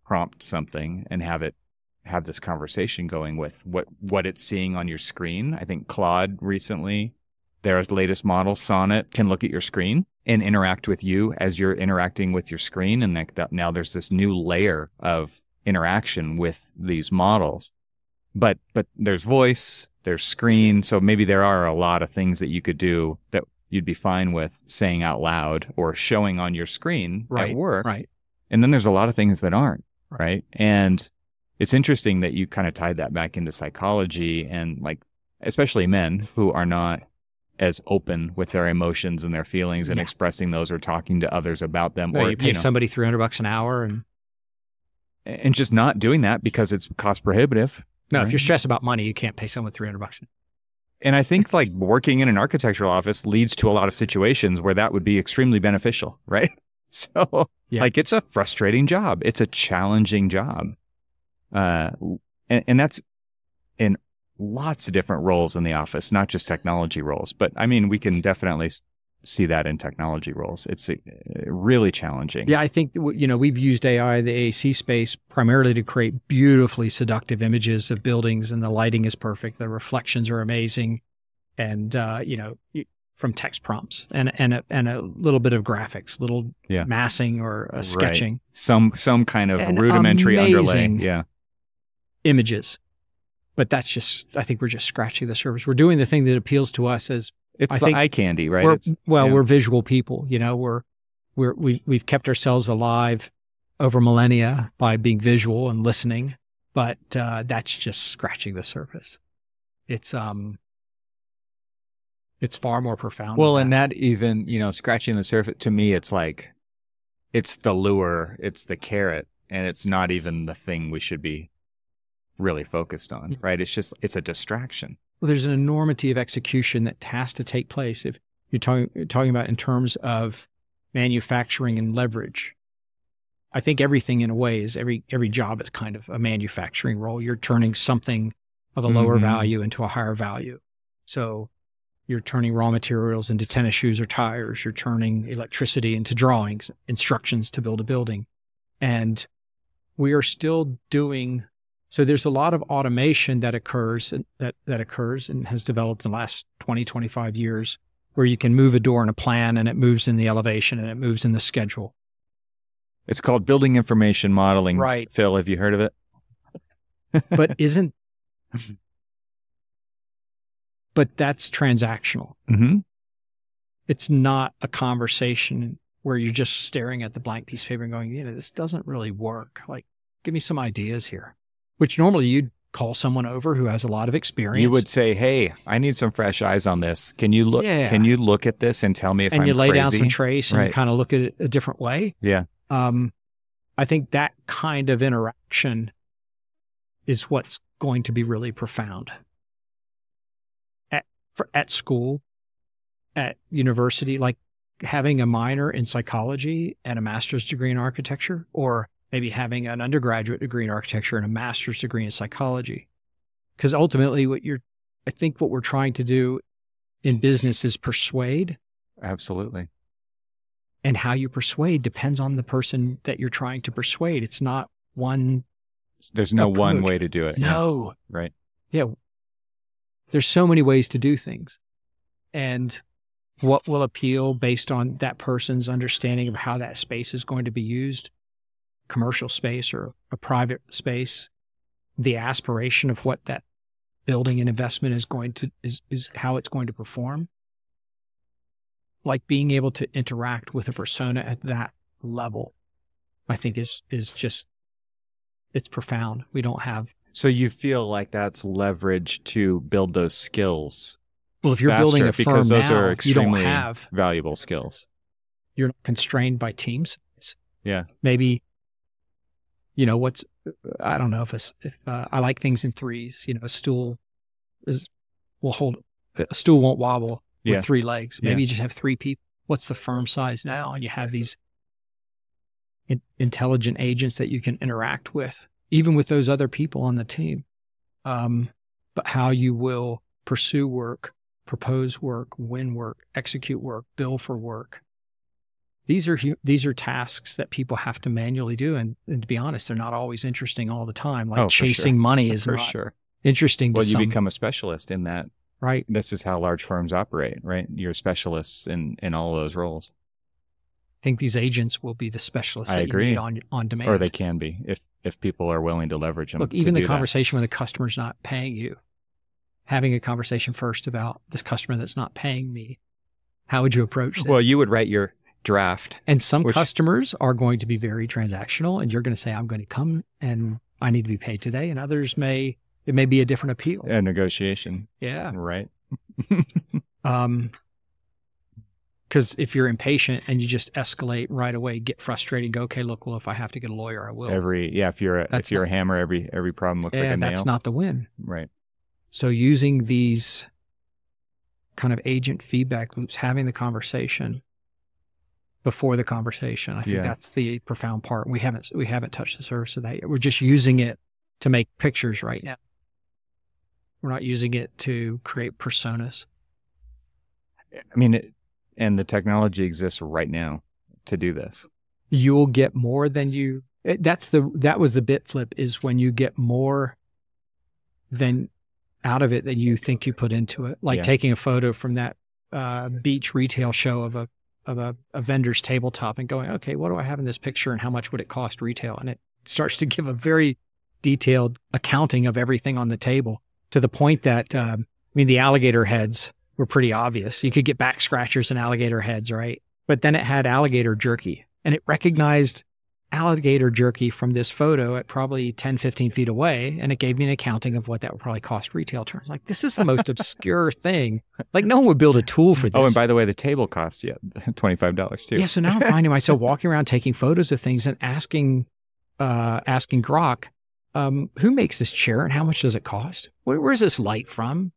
prompt something and have this conversation going with what it's seeing on your screen. I think Claude recently, their latest model, Sonnet, can look at your screen and interact with you as you're interacting with your screen. And now there's this new layer of interaction with these models. But there's voice, there's screen. So maybe there are a lot of things that you could do that you'd be fine with saying out loud or showing on your screen at work. Right. And then there's a lot of things that aren't, right? And it's interesting that you kind of tied that back into psychology, and like, especially men who are not as open with their emotions and their feelings and expressing those or talking to others about them. Or you pay somebody $300 an hour and just not doing that because it's cost prohibitive. No, right? If you're stressed about money, you can't pay someone $300. And I think like working in an architectural office leads to a lot of situations where that would be extremely beneficial, right? So like, it's a frustrating job. It's a challenging job. And that's in lots of different roles in the office, not just technology roles. But I mean, we can definitely see that in technology roles. It's really challenging. Yeah, I think, we've used AI in the AEC space primarily to create beautifully seductive images of buildings, and the lighting is perfect. The reflections are amazing. And, from text prompts and a little bit of graphics, little massing or sketching. Some kind of rudimentary underlay. Images. But that's just, I think we're just scratching the surface. We're doing the thing that appeals to us as, it's the eye candy, right? We're visual people. We've kept ourselves alive over millennia by being visual and listening, but that's just scratching the surface. It's far more profound. Well, and that even, scratching the surface, to me, it's like, it's the lure, it's the carrot, and it's not even the thing we should be really focused on, right? It's a distraction. Well, there's an enormity of execution that has to take place. If you're talking about in terms of manufacturing and leverage, I think everything in a way is every job is kind of a manufacturing role. You're turning something of a lower value into a higher value. So you're turning raw materials into tennis shoes or tires. You're turning electricity into drawings, instructions to build a building. And we are still doing. So there's a lot of automation that occurs and has developed in the last 20, 25 years, where you can move a door in a plan and it moves in the elevation and it moves in the schedule. It's called building information modeling. Right. Phil, have you heard of it? But that's transactional. Mm-hmm. It's not a conversation where you're just staring at the blank piece of paper and going, this doesn't really work. Like, give me some ideas here. Which normally you'd call someone over who has a lot of experience. You would say, "Hey, I need some fresh eyes on this. Can you look? Yeah. Can you look at this and tell me if I'm crazy?" And you lay down some trace and Right. kind of look at it a different way. Yeah. I think that kind of interaction is what's going to be really profound. At school, at university, like having a minor in psychology and a master's degree in architecture, or maybe having an undergraduate degree in architecture and a master's degree in psychology. Because ultimately I think what we're trying to do in business is persuade. Absolutely. And how you persuade depends on the person that you're trying to persuade. It's not one. There's no approach. one way to do it. No. Yeah. Right. Yeah. There's so many ways to do things. And what will appeal based on that person's understanding of how that space is going to be used, commercial space or a private space, the aspiration of what that building and investment is how it's going to perform. Like being able to interact with a persona at that level, I think is just, it's profound. We don't have. So you feel like that's leverage to build those skills. Well, if you're building a firm because those now, are you extremely don't have valuable skills. You're not constrained by team size. Yeah. Maybe, I don't know if I like things in threes. A stool a stool won't wobble with 3 legs. Maybe you just have 3 people. What's the firm size now? And you have these intelligent agents that you can interact with, even with those other people on the team. But how you will pursue work, propose work, win work, execute work, bill for work. These are tasks that people have to manually do. And to be honest, they're not always interesting all the time. Like chasing money is not interesting to some. Well, you become a specialist in that. Right. This is how large firms operate, right? You're specialists in all those roles. I think these agents will be the specialists that you need on demand. Or they can be if people are willing to leverage them. Look, even the conversation when the customer's not paying you, having a conversation first about this customer that's not paying me, how would you approach that? Well, you would write your draft. And some customers are going to be very transactional, and you're going to say, I'm going to come and I need to be paid today. And others it may be a different appeal. A negotiation. Yeah. Right. Because if you're impatient and you just escalate right away, get frustrated, go, okay, look, well, if I have to get a lawyer, I will. If you're a hammer, every problem looks like a nail. That's not the win. Right. So using these kind of agent feedback loops, having the conversation before the conversation, I think that's the profound part. We haven't touched the surface of that yet. We're just using it to make pictures right now. We're not using it to create personas. I mean, and the technology exists right now to do this. You'll get more than that was the bit flip, is when you get more than out of it than you think you put into it. Like taking a photo from that beach retail show of a vendor's tabletop and going, okay, what do I have in this picture and how much would it cost retail? And it starts to give a very detailed accounting of everything on the table, to the point that, the alligator heads were pretty obvious. You could get back scratchers and alligator heads, right? But then it had alligator jerky, and it recognized alligator jerky from this photo at probably 10, 15 feet away. And it gave me an accounting of what that would probably cost retail terms. Like, this is the most obscure thing. Like, no one would build a tool for this. Oh, and by the way, the table cost you $25 too. Yeah. So now I'm finding myself walking around taking photos of things and asking Grok, who makes this chair and how much does it cost? Where's this light from?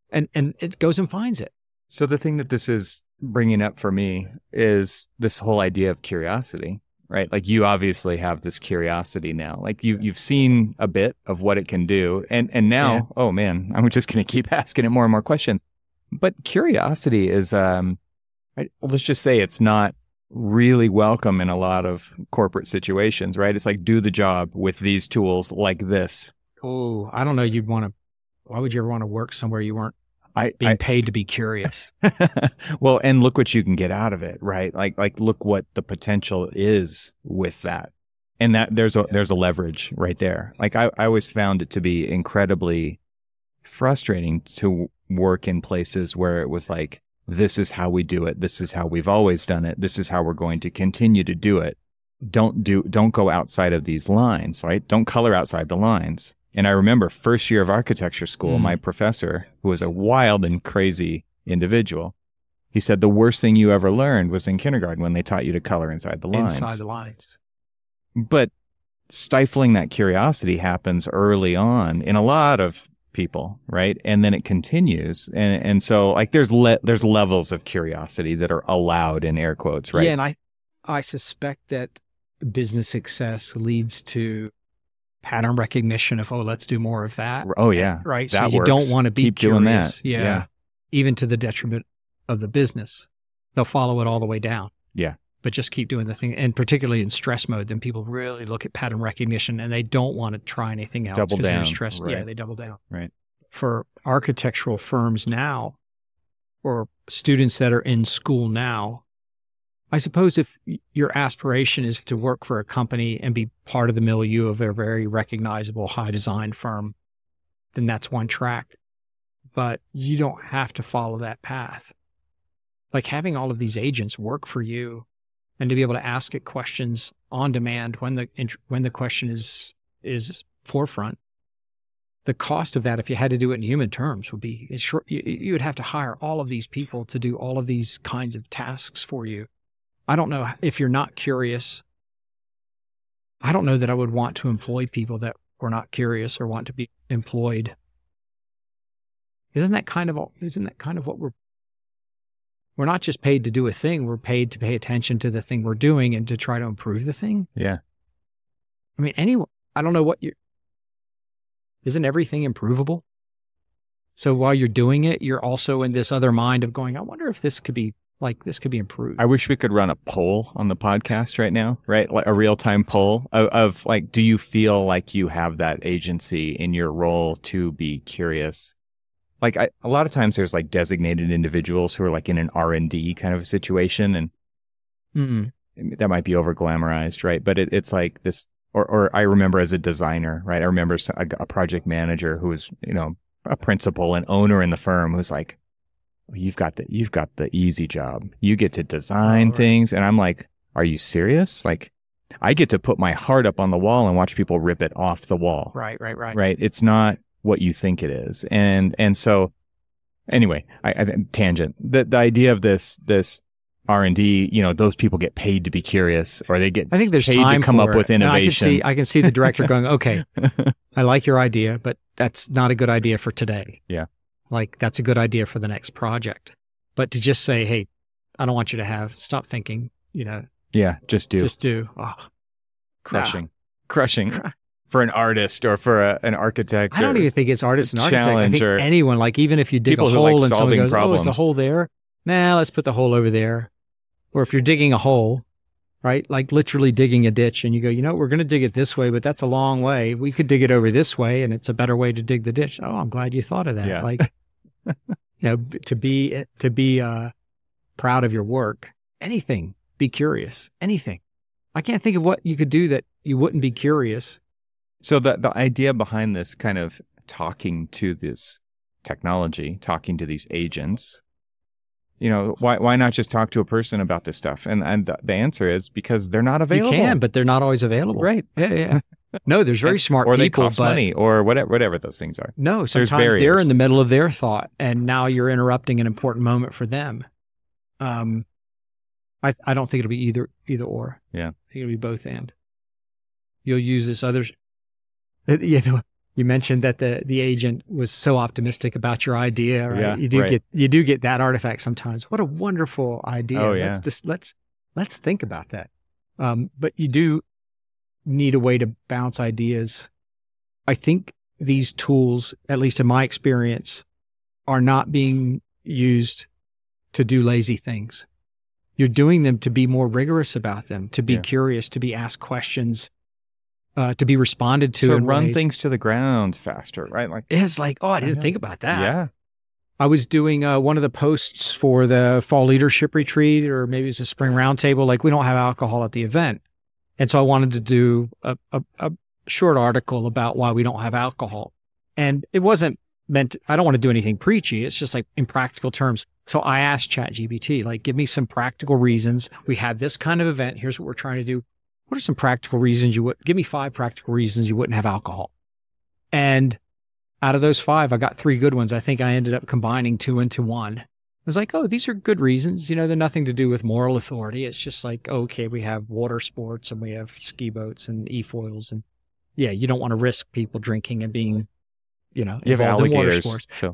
And it goes and finds it. So the thing that this is bringing up for me is this whole idea of curiosity, right? Like, you obviously have this curiosity now. Like, you've seen a bit of what it can do. And now, oh man, I'm just going to keep asking it more and more questions. But curiosity is, let's just say it's not really welcome in a lot of corporate situations, right? It's like, do the job with these tools like this. Oh, I don't know. Why would you ever want to work somewhere you weren't being paid to be curious? Well, and look what you can get out of it, right? Like look what the potential is with that. And that there's a leverage right there. Like, I always found it to be incredibly frustrating to work in places where it was like, this is how we do it. This is how we've always done it. This is how we're going to continue to do it. Don't go outside of these lines, right? Don't color outside the lines. And I remember first year of architecture school, my professor, who was a wild and crazy individual, he said the worst thing you ever learned was in kindergarten when they taught you to color inside the lines. Inside the lines. But stifling that curiosity happens early on in a lot of people, right? And then it continues. And so like there's levels of curiosity that are allowed in air quotes, right? Yeah, and I suspect that business success leads to pattern recognition of, let's do more of that. Oh, yeah. Right. That so you works. don't want to be Keep curious. doing that. Yeah. Even to the detriment of the business. They'll follow it all the way down. Yeah. But just keep doing the thing. And particularly in stress mode, then people really look at pattern recognition and they don't want to try anything else. Double down. They're stressed. Right. Yeah, they double down. Right. For architectural firms now, or students that are in school now, I suppose if your aspiration is to work for a company and be part of the milieu of a very recognizable high design firm, then that's one track. But you don't have to follow that path. Like having all of these agents work for you and to be able to ask it questions on demand when the question is forefront. The cost of that, if you had to do it in human terms, would be you would have to hire all of these people to do all of these kinds of tasks for you. I don't know if you're not curious. I don't know that I would want to employ people that were not curious or want to be employed. Isn't that kind of what we're not just paid to do a thing, we're paid to pay attention to the thing we're doing and to try to improve the thing? Yeah. I mean, I don't know isn't everything improvable? So while you're doing it, you're also in this other mind of going, I wonder if this could be improved. I wish we could run a poll on the podcast right now, right? Like a real-time poll of like, do you feel like you have that agency in your role to be curious? Like a lot of times there's like designated individuals who are like in an R&D kind of a situation, and that might be over glamorized, right? But it's like this, or I remember as a designer, right? I remember a project manager who was, a principal and owner in the firm who's like, you've got the easy job. You get to design things. And I'm like, are you serious? Like I get to put my heart up on the wall and watch people rip it off the wall. Right. Right. It's not what you think it is. And so anyway, I tangent, the idea of this R&D, those people get paid to be curious, or I think there's paid time to come up with innovation. I can see the director going, okay, I like your idea, but that's not a good idea for today. Yeah. Like that's a good idea for the next project. But to just say, hey, I don't want you to stop thinking, Yeah, just do. Oh, crushing for an artist or for an architect. I don't even think it's artist and architect. I think or anyone, like even if you dig a hole and someone goes, oh, is the hole there? Nah, let's put the hole over there. Or if you're digging a hole, right? Like literally digging a ditch and you go, we're going to dig it this way, but that's a long way. We could dig it over this way and it's a better way to dig the ditch. Oh, I'm glad you thought of that. Yeah. Like, to be proud of your work, anything, be curious, anything. I can't think of what you could do that you wouldn't be curious. So the idea behind this kind of talking to this technology, talking to these agents, why not just talk to a person about this stuff? And the answer is because they're not available. You can, but they're not always available. Right. Yeah. No, there's very smart people. Or they people, cost money or whatever those things are. No, sometimes they're in the middle of their thought and now you're interrupting an important moment for them. I don't think it'll be either or. Yeah. I think it'll be both and. You'll use this other... You mentioned that the agent was so optimistic about your idea, right? Yeah, you do get that artifact sometimes. What a wonderful idea. Oh, yeah. Let's think about that. But you do need a way to bounce ideas. I think these tools, at least in my experience, are not being used to do lazy things. You're doing them to be more rigorous about them, to be curious, to be asked questions, to be responded to in run ways. Things to the ground faster, right? Like it's like, I didn't think about that. Yeah. I was doing one of the posts for the fall leadership retreat, or maybe it's a spring roundtable. Like we don't have alcohol at the event. And so I wanted to do a short article about why we don't have alcohol. And it wasn't meant, I don't want to do anything preachy. It's just like in practical terms. So I asked ChatGPT, like, give me some practical reasons. We have this kind of event. Here's what we're trying to do. What are some practical reasons give me 5 practical reasons you wouldn't have alcohol? And out of those 5, I got 3 good ones. I think I ended up combining 2 into 1. I was like, oh, these are good reasons. You know, they're nothing to do with moral authority. It's just like, okay, we have water sports and we have ski boats and e-foils. And yeah, you don't want to risk people drinking and being, you know, You have involved in water alligators. sports. So.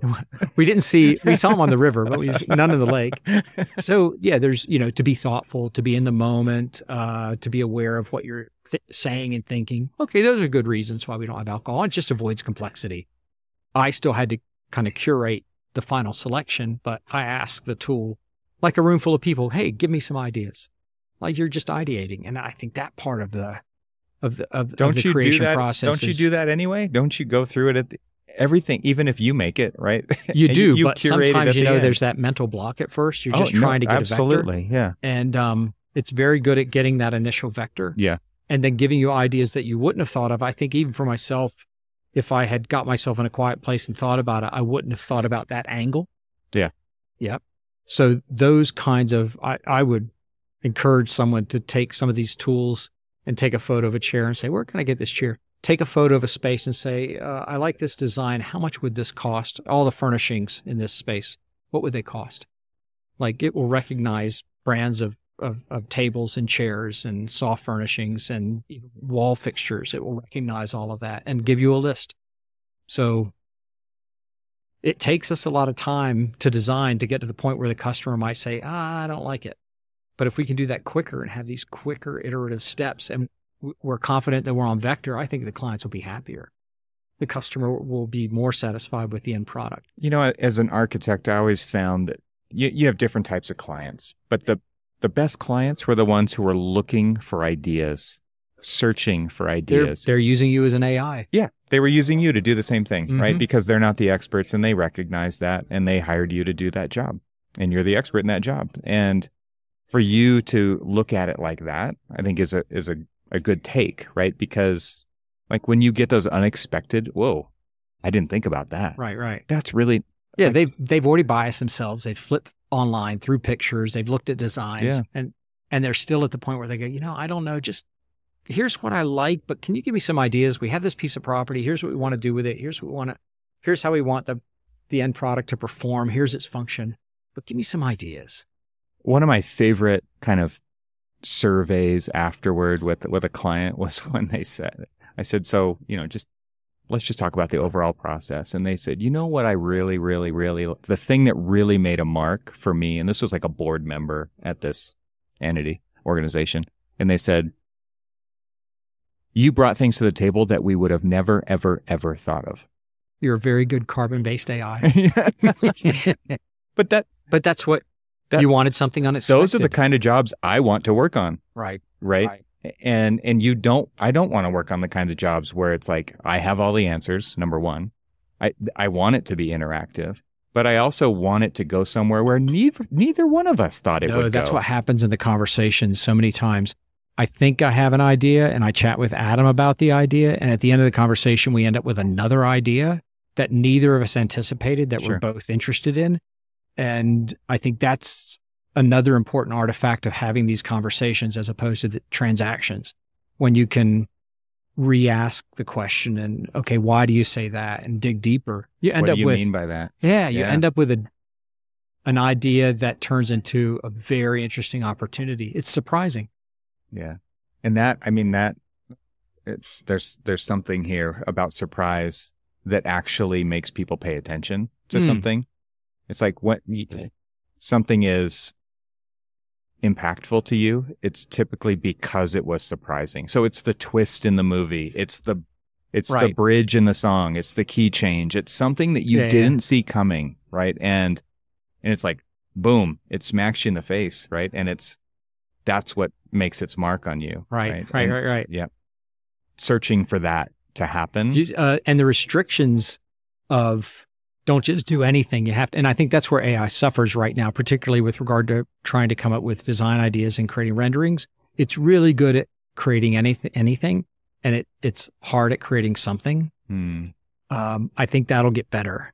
We saw them on the river, but none in the lake. So yeah, there's, you know, to be thoughtful, to be in the moment, to be aware of what you're saying and thinking. Okay, those are good reasons why we don't have alcohol. It just avoids complexity. I still had to kind of curate the final selection, but I asked the tool, like a room full of people, hey, give me some ideas. Like you're just ideating. And I think that part of the creation process. Don't you do that anyway? Don't you go through it at everything, even if you make it, right? You do, you but sometimes, you know, there's that mental block at first. You're just trying to get absolutely, a vector. Yeah. And it's very good at getting that initial vector. Yeah. And then giving you ideas that you wouldn't have thought of. I think even for myself, if I had got myself in a quiet place and thought about it, I wouldn't have thought about that angle. Yeah. Yep. So those kinds of, I would encourage someone to take some of these tools and take a photo of a chair and say, where can I get this chair? Take a photo of a space and say, I like this design. How much would this cost? All the furnishings in this space, what would they cost? Like it will recognize brands of tables and chairs and soft furnishings and wall fixtures. It will recognize all of that and give you a list. So it takes us a lot of time to design to get to the point where the customer might say, I don't like it. But if we can do that quicker and have these quicker iterative steps and we're confident that we're on vector, I think the clients will be happier. The customer will be more satisfied with the end product. You know, as an architect, I always found that you have different types of clients, but the best clients were the ones who were looking for ideas, searching for ideas. They're using you as an AI. Yeah, they were using you to do the same thing, Mm-hmm. right? Because they're not the experts and they recognize that and they hired you to do that job and you're the expert in that job. And for you to look at it like that, I think is a good take, right? Because like when you get those unexpected, whoa, I didn't think about that. Right. That's really... Yeah, they've already biased themselves. They've flipped online through pictures. They've looked at designs, and they're still at the point where they go, you know, I don't know. Just here's what I like, but can you give me some ideas? We have this piece of property. Here's what we want to do with it. Here's how we want the end product to perform. Here's its function. But give me some ideas. One of my favorite kind of surveys afterward with a client was when I said, so, you know, let's just talk about the overall process. And they said, you know what I really, the thing that really made a mark for me, and this was like a board member at this organization. And they said, you brought things to the table that we would have never, ever, ever thought of. You're a very good carbon-based AI. But that's what you wanted, something unexpected. Those are the kind of jobs I want to work on. Right. And I don't want to work on the kinds of jobs where it's like, I have all the answers, number one. I want it to be interactive, but I also want it to go somewhere where neither one of us thought it would go. That's what happens in the conversation so many times. I think I have an idea and I chat with Adam about the idea. And at the end of the conversation, we end up with another idea that neither of us anticipated that we're both interested in. And I think that's another important artifact of having these conversations as opposed to the transactions, when you can re-ask the question and, okay, why do you say that? And dig deeper. What do you mean by that? Yeah, you end up with an idea that turns into a very interesting opportunity. It's surprising. Yeah. And there's something here about surprise that actually makes people pay attention to something. It's like what something is impactful to you, it's typically because it was surprising. So it's the twist in the movie. It's the bridge in the song. It's the key change. It's something that you didn't see coming, right? And it's like, boom, it smacks you in the face, right? And that's what makes its mark on you. Right. Yeah. Searching for that to happen. And the restrictions of don't just do anything. You have to, and I think that's where AI suffers right now, particularly with regard to trying to come up with design ideas and creating renderings. It's really good at creating anything, and it's hard at creating something. I think that'll get better,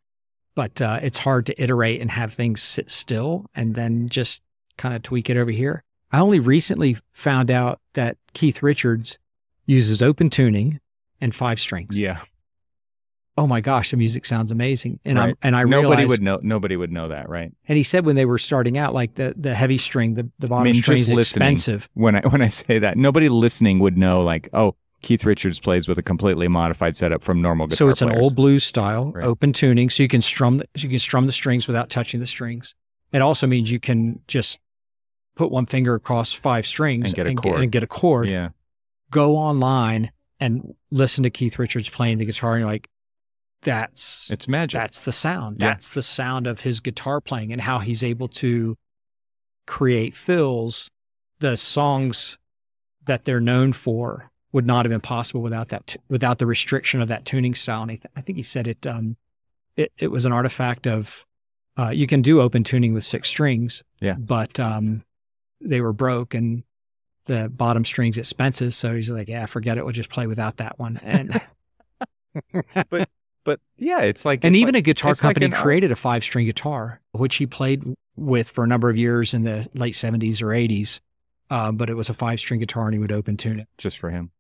but it's hard to iterate and have things sit still and then just kind of tweak it over here. I only recently found out that Keith Richards uses open tuning and 5 strings. Yeah. oh my gosh, the music sounds amazing. And Right. I Nobody realized, would know that, right? and he said when they were starting out, like the heavy string, the I bottom mean, string just is listening. expensive. When I say that, nobody listening would know, like, oh, Keith Richards plays with a completely modified setup from normal guitar So it's players. an old blues style, Right. open tuning, so you can strum the strings without touching the strings. It also means you can just put one finger across 5 strings And get a chord. get a chord. Yeah. Go online and listen to Keith Richards playing the guitar, and you're like, It's magic. that's the sound. Yeah. That's the sound of his guitar playing and how he's able to create fills. The songs that they're known for would not have been possible without that, without the restriction of that tuning style. And I think he said it was an artifact of, you can do open tuning with 6 strings, Yeah. but they were broke and the bottom string's expensive. So he's like, yeah, forget it. We'll just play without that one. And But yeah, it's like, and it's even like- a guitar it's like company an art. created a 5-string guitar, which he played with for a number of years in the late 70s or 80s. But it was a 5-string guitar and he would open tune it. just for him.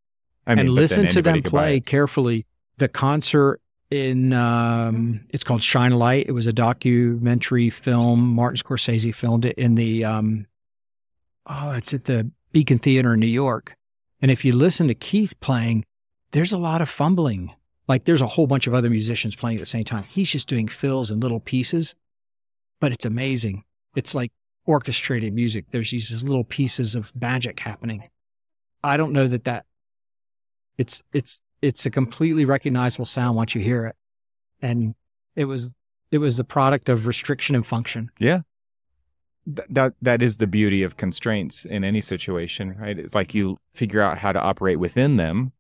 I mean, And but listen then to them anybody could buy play it. carefully. The concert in, it's called Shine a Light. It was a documentary film. Martin Scorsese filmed it in the, it's at the Beacon Theater in New York. And if you listen to Keith playing, there's a lot of fumbling. Like there's a whole bunch of other musicians playing at the same time. He's just doing fills and little pieces, but it's amazing. It's like orchestrated music. There's these little pieces of magic happening. I don't know that it's a completely recognizable sound once you hear it. And it was the product of restriction and function. Yeah. That is the beauty of constraints in any situation, right? It's like you figure out how to operate within them,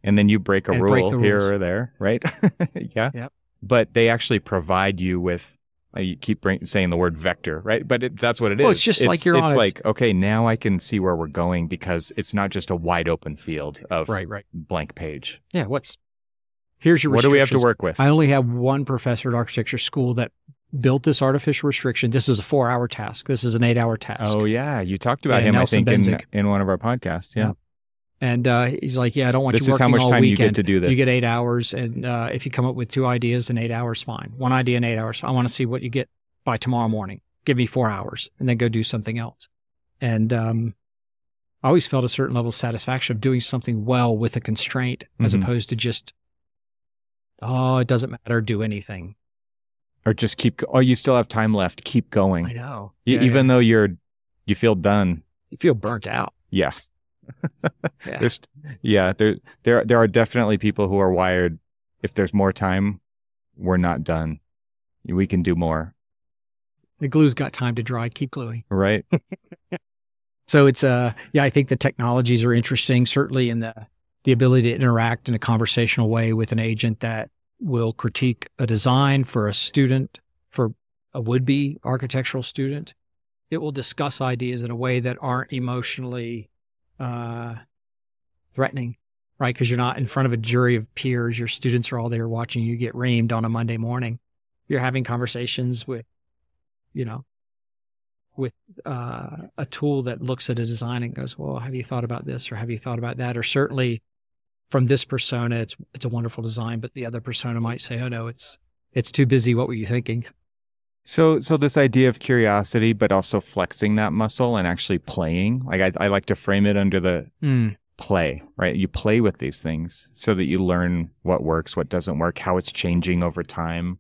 and then you break a And rule break the here rules. or there, right? Yeah. Yep. But they actually provide you with, you keep saying the word vector, right? But that's what it is. Well, it's just like you're it's on a- like, okay, now I can see where we're going because it's not just a wide open field of Right. blank page. Yeah. Here's your What do we have to restrictions. work with? I only have one professor at architecture school that built this artificial restriction. This is a 4-hour task. This is an 8-hour task. Oh yeah, you talked about Yeah, him, Nelson I think, Benzik. in one of our podcasts. Yeah. And he's like, yeah, I don't want This you is how working much all time you weekend. get to do this. You get 8 hours. And if you come up with 2 ideas in 8 hours, fine. 1 idea in 8 hours. I want to see what you get by tomorrow morning. Give me 4 hours and then go do something else. And I always felt a certain level of satisfaction of doing something well with a constraint as Mhm. opposed to just, it doesn't matter, do anything. Or just you still have time left. Keep going. I know. Even though you feel done. you feel burnt out. Yeah. Yeah. There are definitely people who are wired. If there's more time, we're not done. We can do more. The glue's got time to dry. Keep gluing. Right. So it's, I think the technologies are interesting, certainly in the ability to interact in a conversational way with an agent that will critique a design for a student, for a would-be architectural student. It will discuss ideas in a way that aren't emotionally threatening, right? Because you're not in front of a jury of peers. Your students are all there watching you get reamed on a Monday morning. You're having conversations with a tool that looks at a design and goes, well, have you thought about this or have you thought about that? Or certainly from this persona, it's a wonderful design, but the other persona might say, oh no, it's too busy. What were you thinking? So this idea of curiosity, but also flexing that muscle and actually playing, like I like to frame it under the play, right? You play with these things so that you learn what works, what doesn't work, how it's changing over time.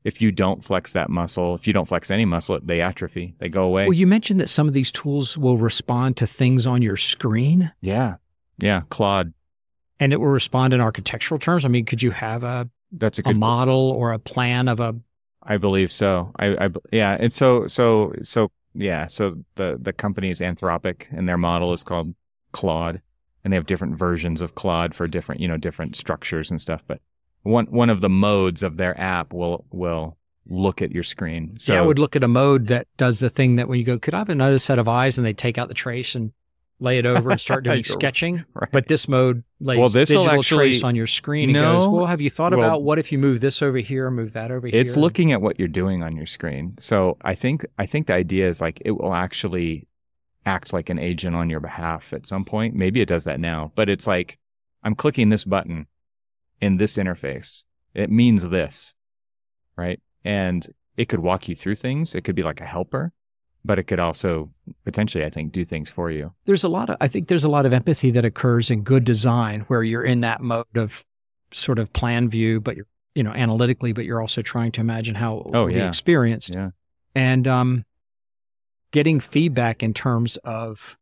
If you don't flex that muscle, if you don't flex any muscle, they atrophy, they go away. Well, you mentioned that some of these tools will respond to things on your screen. Yeah. Claude. And it will respond in architectural terms. I mean, could you have That's a a good model or a plan of a, I believe so. Yeah. And so the company is Anthropic and their model is called Claude, and they have different versions of Claude for different, different structures and stuff. But one of the modes of their app will look at your screen. So I would look at a mode that does the thing that when you go, could I have another set of eyes? And they take out the trace and lay it over and start doing sketching. Right. But this mode lays this'll digital actually- trace on your screen and No. goes, well, have you thought Well- about what if you move this over here, move that over here? It's looking at what you're doing on your screen. So I think the idea is like it will actually act like an agent on your behalf at some point. Maybe it does that now, but it's like I'm clicking this button in this interface, It means this, right? And it could walk you through things. It could be like a helper, but it could also potentially, I think, do things for you. I think there's a lot of empathy that occurs in good design where you're in that mode of sort of plan view, but you're, analytically, but you're also trying to imagine how it will be experienced. Yeah. And getting feedback in terms of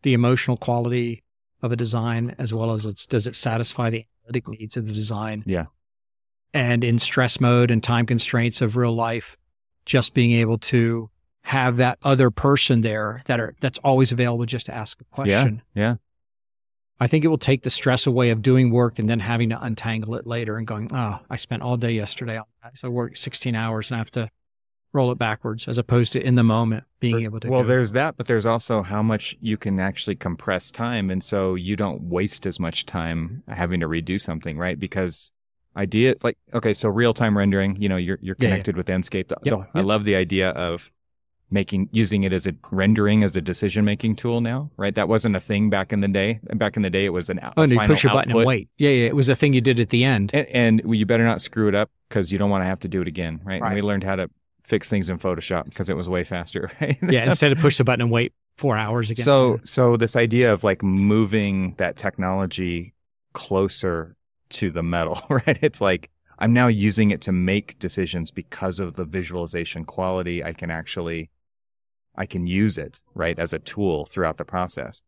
the emotional quality of a design, as well as does it satisfy the analytic needs of the design? Yeah. And in stress mode and time constraints of real life, just being able to have that other person there that's always available just to ask a question. Yeah. I think it will take the stress away of doing work and then having to untangle it later and going, oh, I spent all day yesterday. So I worked 16 hours and I have to roll it backwards, as opposed to in the moment being able to. Well, there's that, but there's also how much you can actually compress time. And so you don't waste as much time having to redo something, right? Because ideas like, okay, so real-time rendering, you're connected with Enscape. I love the idea of using it as rendering as a decision-making tool now, right? That wasn't a thing back in the day. Back in the day, it was a you final push your output. button and wait. Yeah. It was a thing you did at the end. And you better not screw it up because you don't want to have to do it again, right? Right. And we learned how to fix things in Photoshop because it was way faster, right? Yeah, instead of push the button and wait 4 hours again. So this idea of like moving that technology closer to the metal, right? It's like, I'm now using it to make decisions because of the visualization quality. I can use it, right, as a tool throughout the process.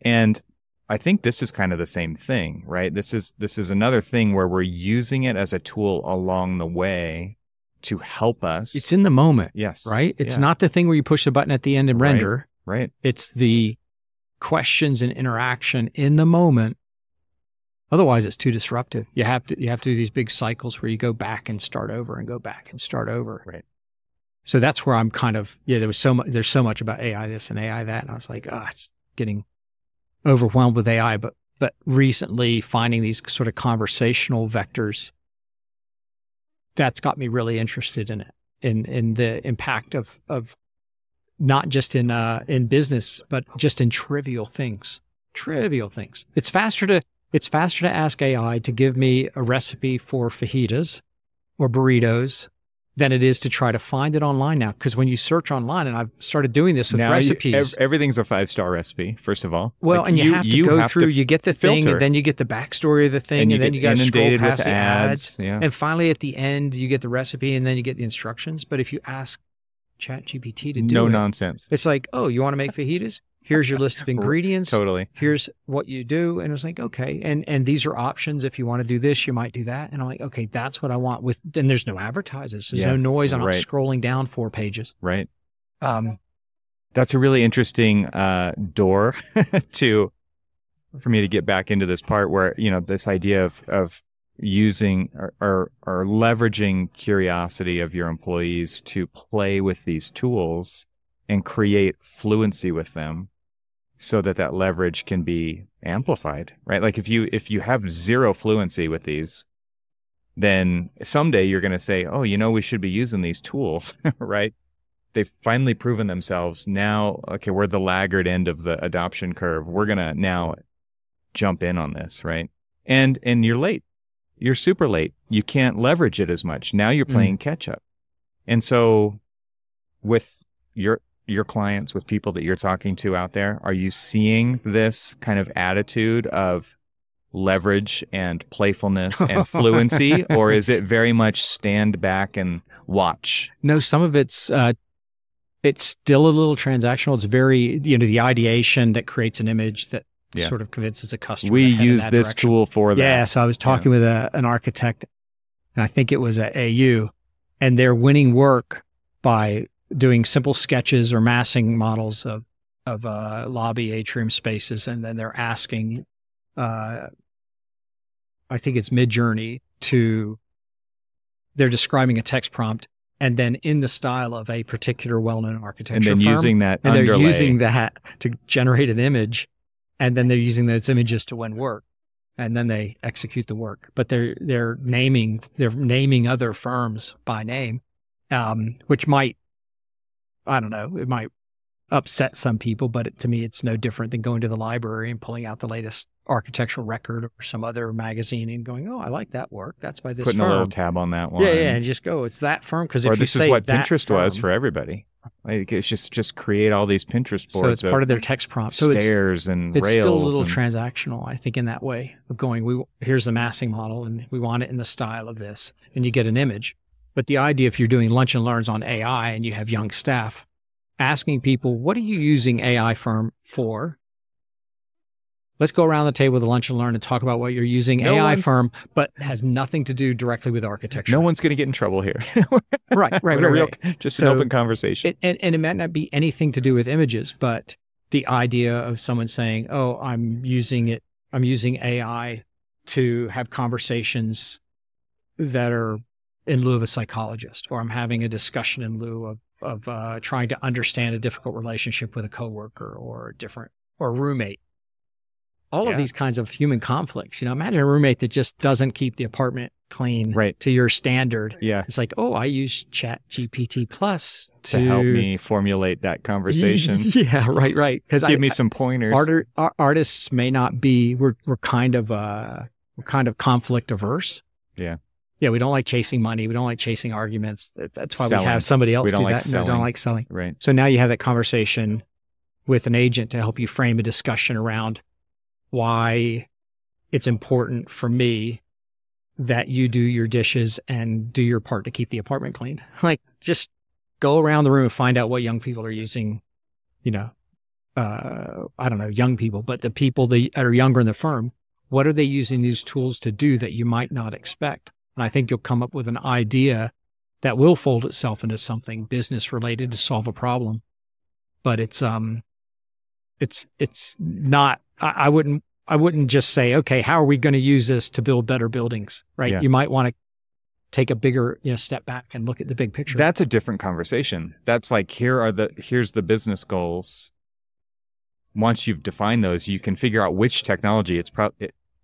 And I think this is kind of the same thing, right? This is another thing where we're using it as a tool along the way to help us. It's in the moment. Yes. Right? It's not the thing where you push the button at the end and render. Right. It's the questions and interaction in the moment. Otherwise, it's too disruptive. You have to do these big cycles where you go back and start over and go back and start over. Right. So that's where I'm kind of, there's so much about AI this and AI that. And I was like, it's getting overwhelmed with AI. But recently finding these sort of conversational vectors, that's got me really interested in it, in the impact of not just in business, but just in trivial things. It's faster to ask AI to give me a recipe for fajitas or burritos than it is to try to find it online now. Because when you search online, and I've started doing this with recipes. Everything's a 5-star recipe, first of all. Well, and you have to go through, you get the thing, and then you get the backstory of the thing, and then you got to scroll past the ads. Yeah. And finally, at the end, you get the recipe, and then you get the instructions. But if you ask ChatGPT to do no nonsense. It's like, oh, you want to make fajitas? Here's your list of ingredients. Totally. Here's what you do. And it's like, okay. And these are options. If you want to do this, you might do that. And I'm like, okay, that's what I want then there's no advertisers. There's no noise. I'm not scrolling down 4 pages. Right. That's a really interesting door for me to get back into this part where, this idea of using or leveraging curiosity of your employees to play with these tools and create fluency with them so that leverage can be amplified, right? Like if you have zero fluency with these, then someday you're going to say, oh, we should be using these tools, right? They've finally proven themselves. Now, okay, we're the laggard end of the adoption curve. We're going to now jump in on this, right? And you're late. You're super late. You can't leverage it as much. Now you're playing catch up. And so with your clients, with people that you're talking to out there, are you seeing this kind of attitude of leverage and playfulness and fluency, or is it very much stand back and watch? No, some of it's still a little transactional. It's very, the ideation that creates an image that sort of convinces a customer. We use this tool for that. Yeah. So I was talking with an architect, and I think it was at AU, and they're winning work by doing simple sketches or massing models of lobby atrium spaces, and then they're asking, I think it's Midjourney, they're describing a text prompt, and then in the style of a particular well-known architecture and then firm, using that and underlay. they're using that to generate an image, and then they're using those images to win work, and then they execute the work. But they're naming other firms by name, which might, I don't know, it might upset some people, but to me, it's no different than going to the library and pulling out the latest architectural record or some other magazine and going, oh, I like that work. That's by this Putting firm. a little tab on that one. Yeah, and just go, it's that firm. Because if or you this say is what that Pinterest firm, was for everybody. Like it's just create all these Pinterest boards. So it's part of their text prompt. So stairs and it's rails. Still a little transactional, I think, in that way of going, here's the massing model and we want it in the style of this. And you get an image. But the idea, if you're doing lunch and learns on AI and you have young staff, asking people, what are you using AI firm for? Let's go around the table with a lunch and learn and talk about what you're using AI firm, but has nothing to do directly with architecture. No one's going to get in trouble here. Right. Just an open conversation. And it might not be anything to do with images, but the idea of someone saying, oh, I'm using AI to have conversations that are in lieu of a psychologist, or I'm having a discussion in lieu of trying to understand a difficult relationship with a coworker or a roommate. All of these kinds of human conflicts. Imagine a roommate that just doesn't keep the apartment clean to your standard. Yeah. It's like, oh, I use ChatGPT Plus to help me formulate that conversation. Yeah, right. Because give me some pointers. Artists may not be. We're kind of conflict averse. Yeah. Yeah, we don't like chasing money. We don't like chasing arguments. That's why selling. We have somebody else do like that. Selling. No, don't like selling. Right. So now you have that conversation with an agent to help you frame a discussion around why it's important for me that you do your dishes and do your part to keep the apartment clean. Like, just go around the room and find out what young people are using, I don't know, young people, but the people that are younger in the firm, what are they using these tools to do that you might not expect? And I think you'll come up with an idea that will fold itself into something business related to solve a problem. But it's not, I wouldn't just say, okay, how are we going to use this to build better buildings, right? Yeah. You might want to take a bigger, step back and look at the big picture. That's a different conversation. That's like, here's the business goals. Once you've defined those, you can figure out which technology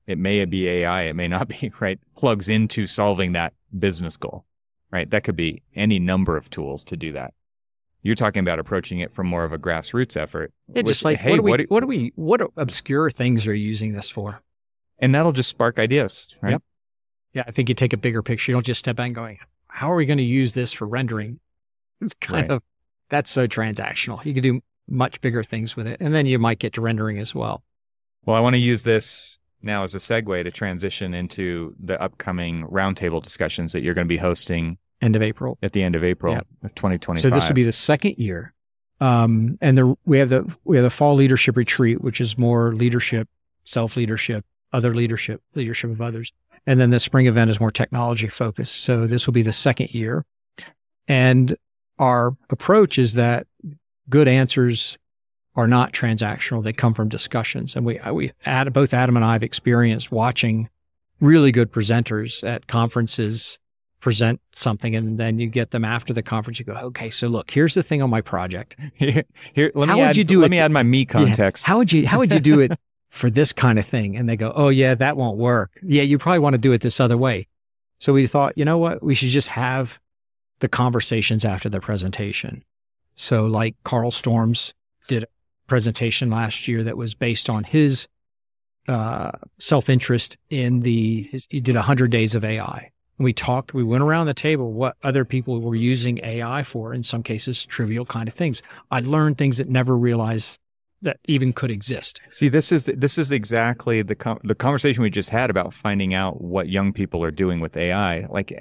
it may be AI, it may not be, right? Plugs into solving that business goal, right? That could be any number of tools to do that. You're talking about approaching it from more of a grassroots effort. Yeah, just like, hey, what obscure things are you using this for? And that'll just spark ideas, right? Yep. Yeah, I think you take a bigger picture. You don't just step back and going, how are we going to use this for rendering? It's kind of, that's so transactional. You could do much bigger things with it. And then you might get to rendering as well. Well, I want to use this now as a segue to transition into the upcoming roundtable discussions that you're going to be hosting end of April. At the end of April of 2025. So this will be the second year. And we have the fall leadership retreat, which is more leadership, self-leadership, other leadership of others. And then the spring event is more technology focused. So this will be the second year. And our approach is that good answers are not transactional. They come from discussions. And both Adam and I have experienced watching really good presenters at conferences present something, and then you get them after the conference. You go, okay, so look, here's the thing on my project. Let me add my me context. Yeah, how would you do it for this kind of thing? And they go, oh yeah, that won't work. Yeah, you probably want to do it this other way. So we thought, you know what? We should just have the conversations after the presentation. So like Carl Storms did a presentation last year that was based on his self-interest in he did 100 days of AI. And we went around the table what other people were using AI for, in some cases, trivial kind of things. I learned things that never realized that even could exist. See, this is exactly the conversation we just had about finding out what young people are doing with AI, like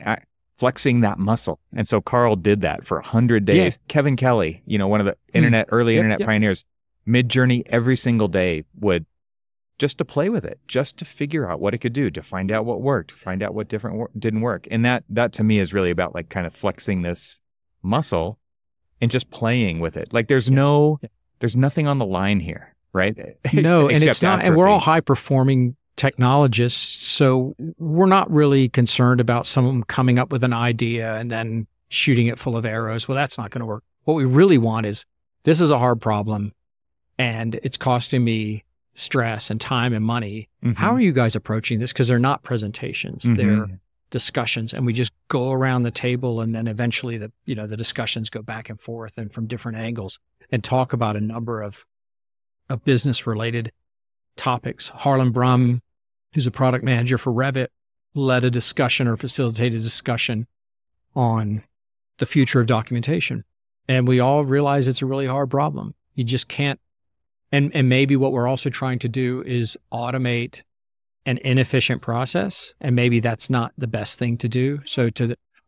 flexing that muscle. And so Carl did that for 100 days. Yeah. Kevin Kelly, one of the early internet pioneers, Midjourney every single day would just to play with it, just to figure out what it could do, to find out what worked, find out what didn't work. And that to me is really about like kind of flexing this muscle and just playing with it. Like there's nothing on the line here, right? No, and it's not, and we're all high performing technologists. So we're not really concerned about someone coming up with an idea and then shooting it full of arrows. Well, that's not going to work. What we really want is, this is a hard problem and it's costing me stress and time and money. Mm-hmm. How are you guys approaching this? Because they're not presentations. Mm-hmm. discussions, and we just go around the table, and then eventually the discussions go back and forth and from different angles and talk about a number of business related topics. Harlan Brum, who's a product manager for Revit, led a discussion or facilitated a discussion on the future of documentation. And we all realize it's a really hard problem. You just can't. And maybe what we're also trying to do is automate an inefficient process. And maybe that's not the best thing to do. So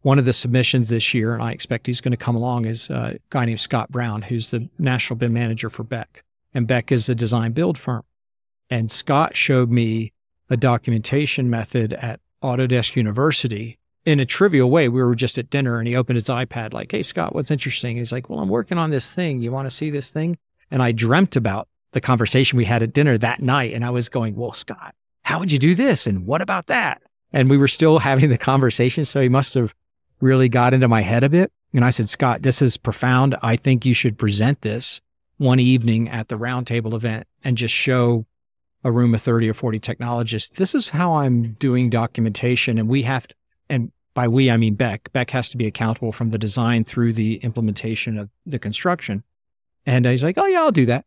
one of the submissions this year, and I expect he's going to come along, is a guy named Scott Brown, who's the national BIM manager for Beck. And Beck is a design build firm. And Scott showed me a documentation method at Autodesk University in a trivial way. We were just at dinner and he opened his iPad like, "Hey, Scott, what's interesting?" He's like, "Well, I'm working on this thing. You want to see this thing?" And I dreamt about the conversation we had at dinner that night. And I was going, "Well, Scott, how would you do this? And what about that?" And we were still having the conversation. So he must have really got into my head a bit. And I said, "Scott, this is profound. I think you should present this one evening at the roundtable event and just show a room of 30 or 40 technologists. This is how I'm doing documentation. And we have to," and by we, I mean Beck. Beck has to be accountable from the design through the implementation of the construction. And he's like, "Oh yeah, I'll do that."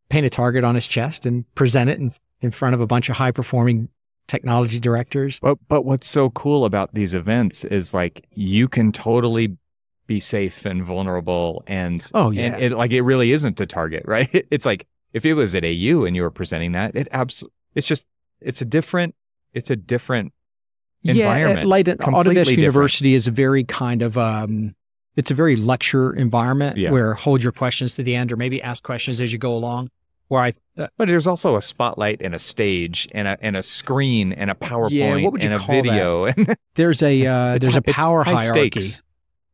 Paint a target on his chest and present it in front of a bunch of high performing technology directors. But what's so cool about these events is like, you can totally be safe and vulnerable. And, and it really isn't a target, right? It's like, if it was at AU and you were presenting that, it's a different environment. Yeah, like Autodesk University is a very kind of, it's a very lecture environment where hold your questions to the end, or maybe ask questions as you go along. But there's also a spotlight and a stage and a screen and a PowerPoint what would you and a call video. There's a power hierarchy, stakes.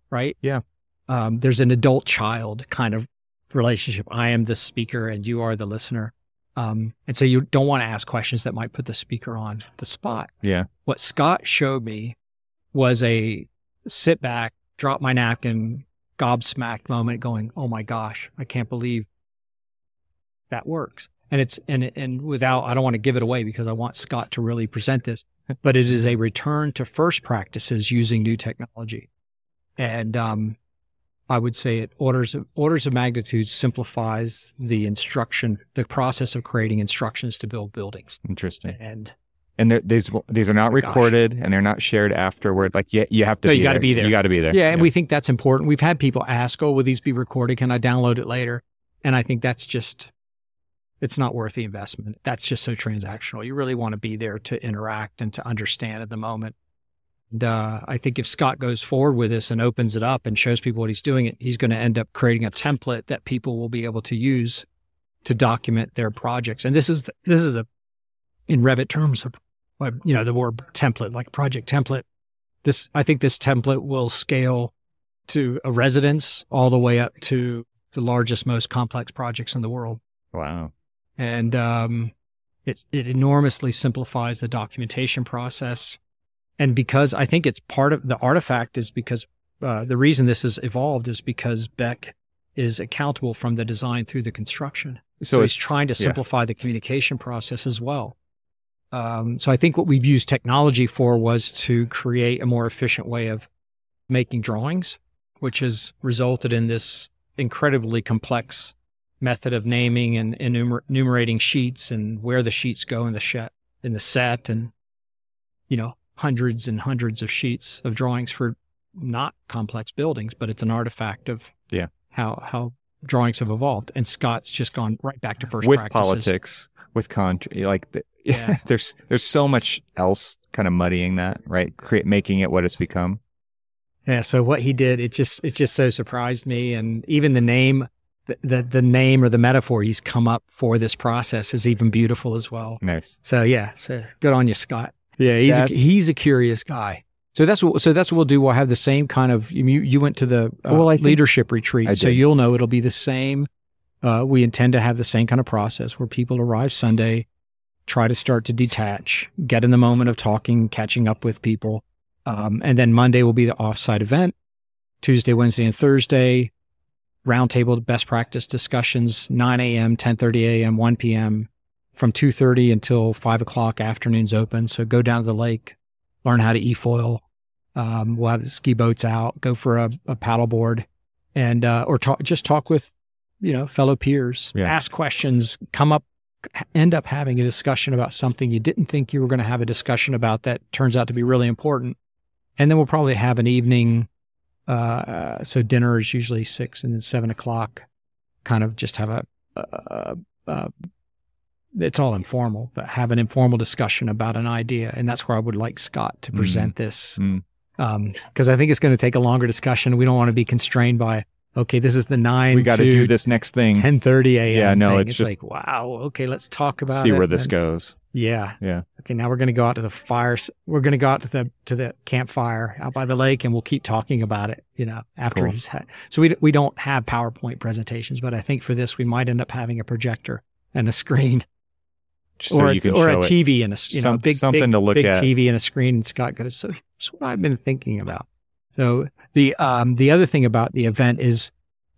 Right? Yeah. There's an adult-child kind of relationship. I am the speaker and you are the listener. And so you don't want to ask questions that might put the speaker on the spot. Yeah. What Scott showed me was a sit back, drop my napkin, gobsmacked moment going, "Oh my gosh, I can't believe that works." And it's, and without, I don't want to give it away because I want Scott to really present this, but it is a return to first practices using new technology. And, I would say it orders of magnitude simplifies the process of creating instructions to build buildings. Interesting. And these are not recorded and they're not shared afterward. Like, you have to be there. You got to be there. You got to be there. Yeah. And we think that's important. We've had people ask, "Oh, will these be recorded? Can I download it later?" And I think that's just, it's not worth the investment. That's just so transactional. You really want to be there to interact and to understand at the moment. And I think if Scott goes forward with this and opens it up and shows people what he's doing, he's going to end up creating a template that people will be able to use to document their projects. And this is in Revit terms of, the word template, like project template. I think this template will scale to a residence all the way up to the largest, most complex projects in the world. Wow. And it enormously simplifies the documentation process. And because I think it's part of the artifact is because the reason this has evolved is because Beck is accountable from the design through the construction. So he's trying to simplify the communication process as well. So I think what we've used technology for was to create a more efficient way of making drawings, which has resulted in this incredibly complex method of naming and enumerating sheets and where the sheets go in the set, and hundreds and hundreds of sheets of drawings for not complex buildings, but it's an artifact of how drawings have evolved. And Scott's just gone right back to first practices. With politics, with there's so much else kind of muddying that, right? Making it what it's become. Yeah. So what he did, it just so surprised me. And even the name, the name or the metaphor he's come up for this process is even beautiful as well. Nice. So so good on you, Scott. Yeah, he's a curious guy. So that's what we'll do. We'll have the same kind of. You went to the leadership retreat, so you'll know it'll be the same. We intend to have the same kind of process where people arrive Sunday, try to start to detach, get in the moment of talking, catching up with people, and then Monday will be the offsite event. Tuesday, Wednesday, and Thursday, roundtable best practice discussions, 9 a.m., 10:30 a.m., 1 p.m. from 2:30 until 5 o'clock. Afternoon's open. So go down to the lake, learn how to e-foil. We'll have the ski boats out, go for a paddleboard, and or talk with fellow peers, ask questions, end up having a discussion about something you didn't think you were going to have a discussion about that turns out to be really important. And then we'll probably have an evening. So dinner is usually 6 and then 7 o'clock. Kind of just have it's all informal, but have an informal discussion about an idea. And that's where I would like Scott to present this. Because I think it's going to take a longer discussion. We don't want to be constrained by, okay, this is the 9 we got to do this next thing, 10:30 a.m. Yeah, no, thing. it's just like, wow, okay, let's talk about see it. where this goes. Yeah. Yeah. Okay, now we're going to go out to the fire. We're going to go out to the campfire out by the lake, and we'll keep talking about it, after he's had. So we don't have PowerPoint presentations, but I think for this, we might end up having a projector and a screen. So you can or show a TV and a big to look big at. TV and a screen. And Scott goes, so that's what I've been thinking about. So the other thing about the event is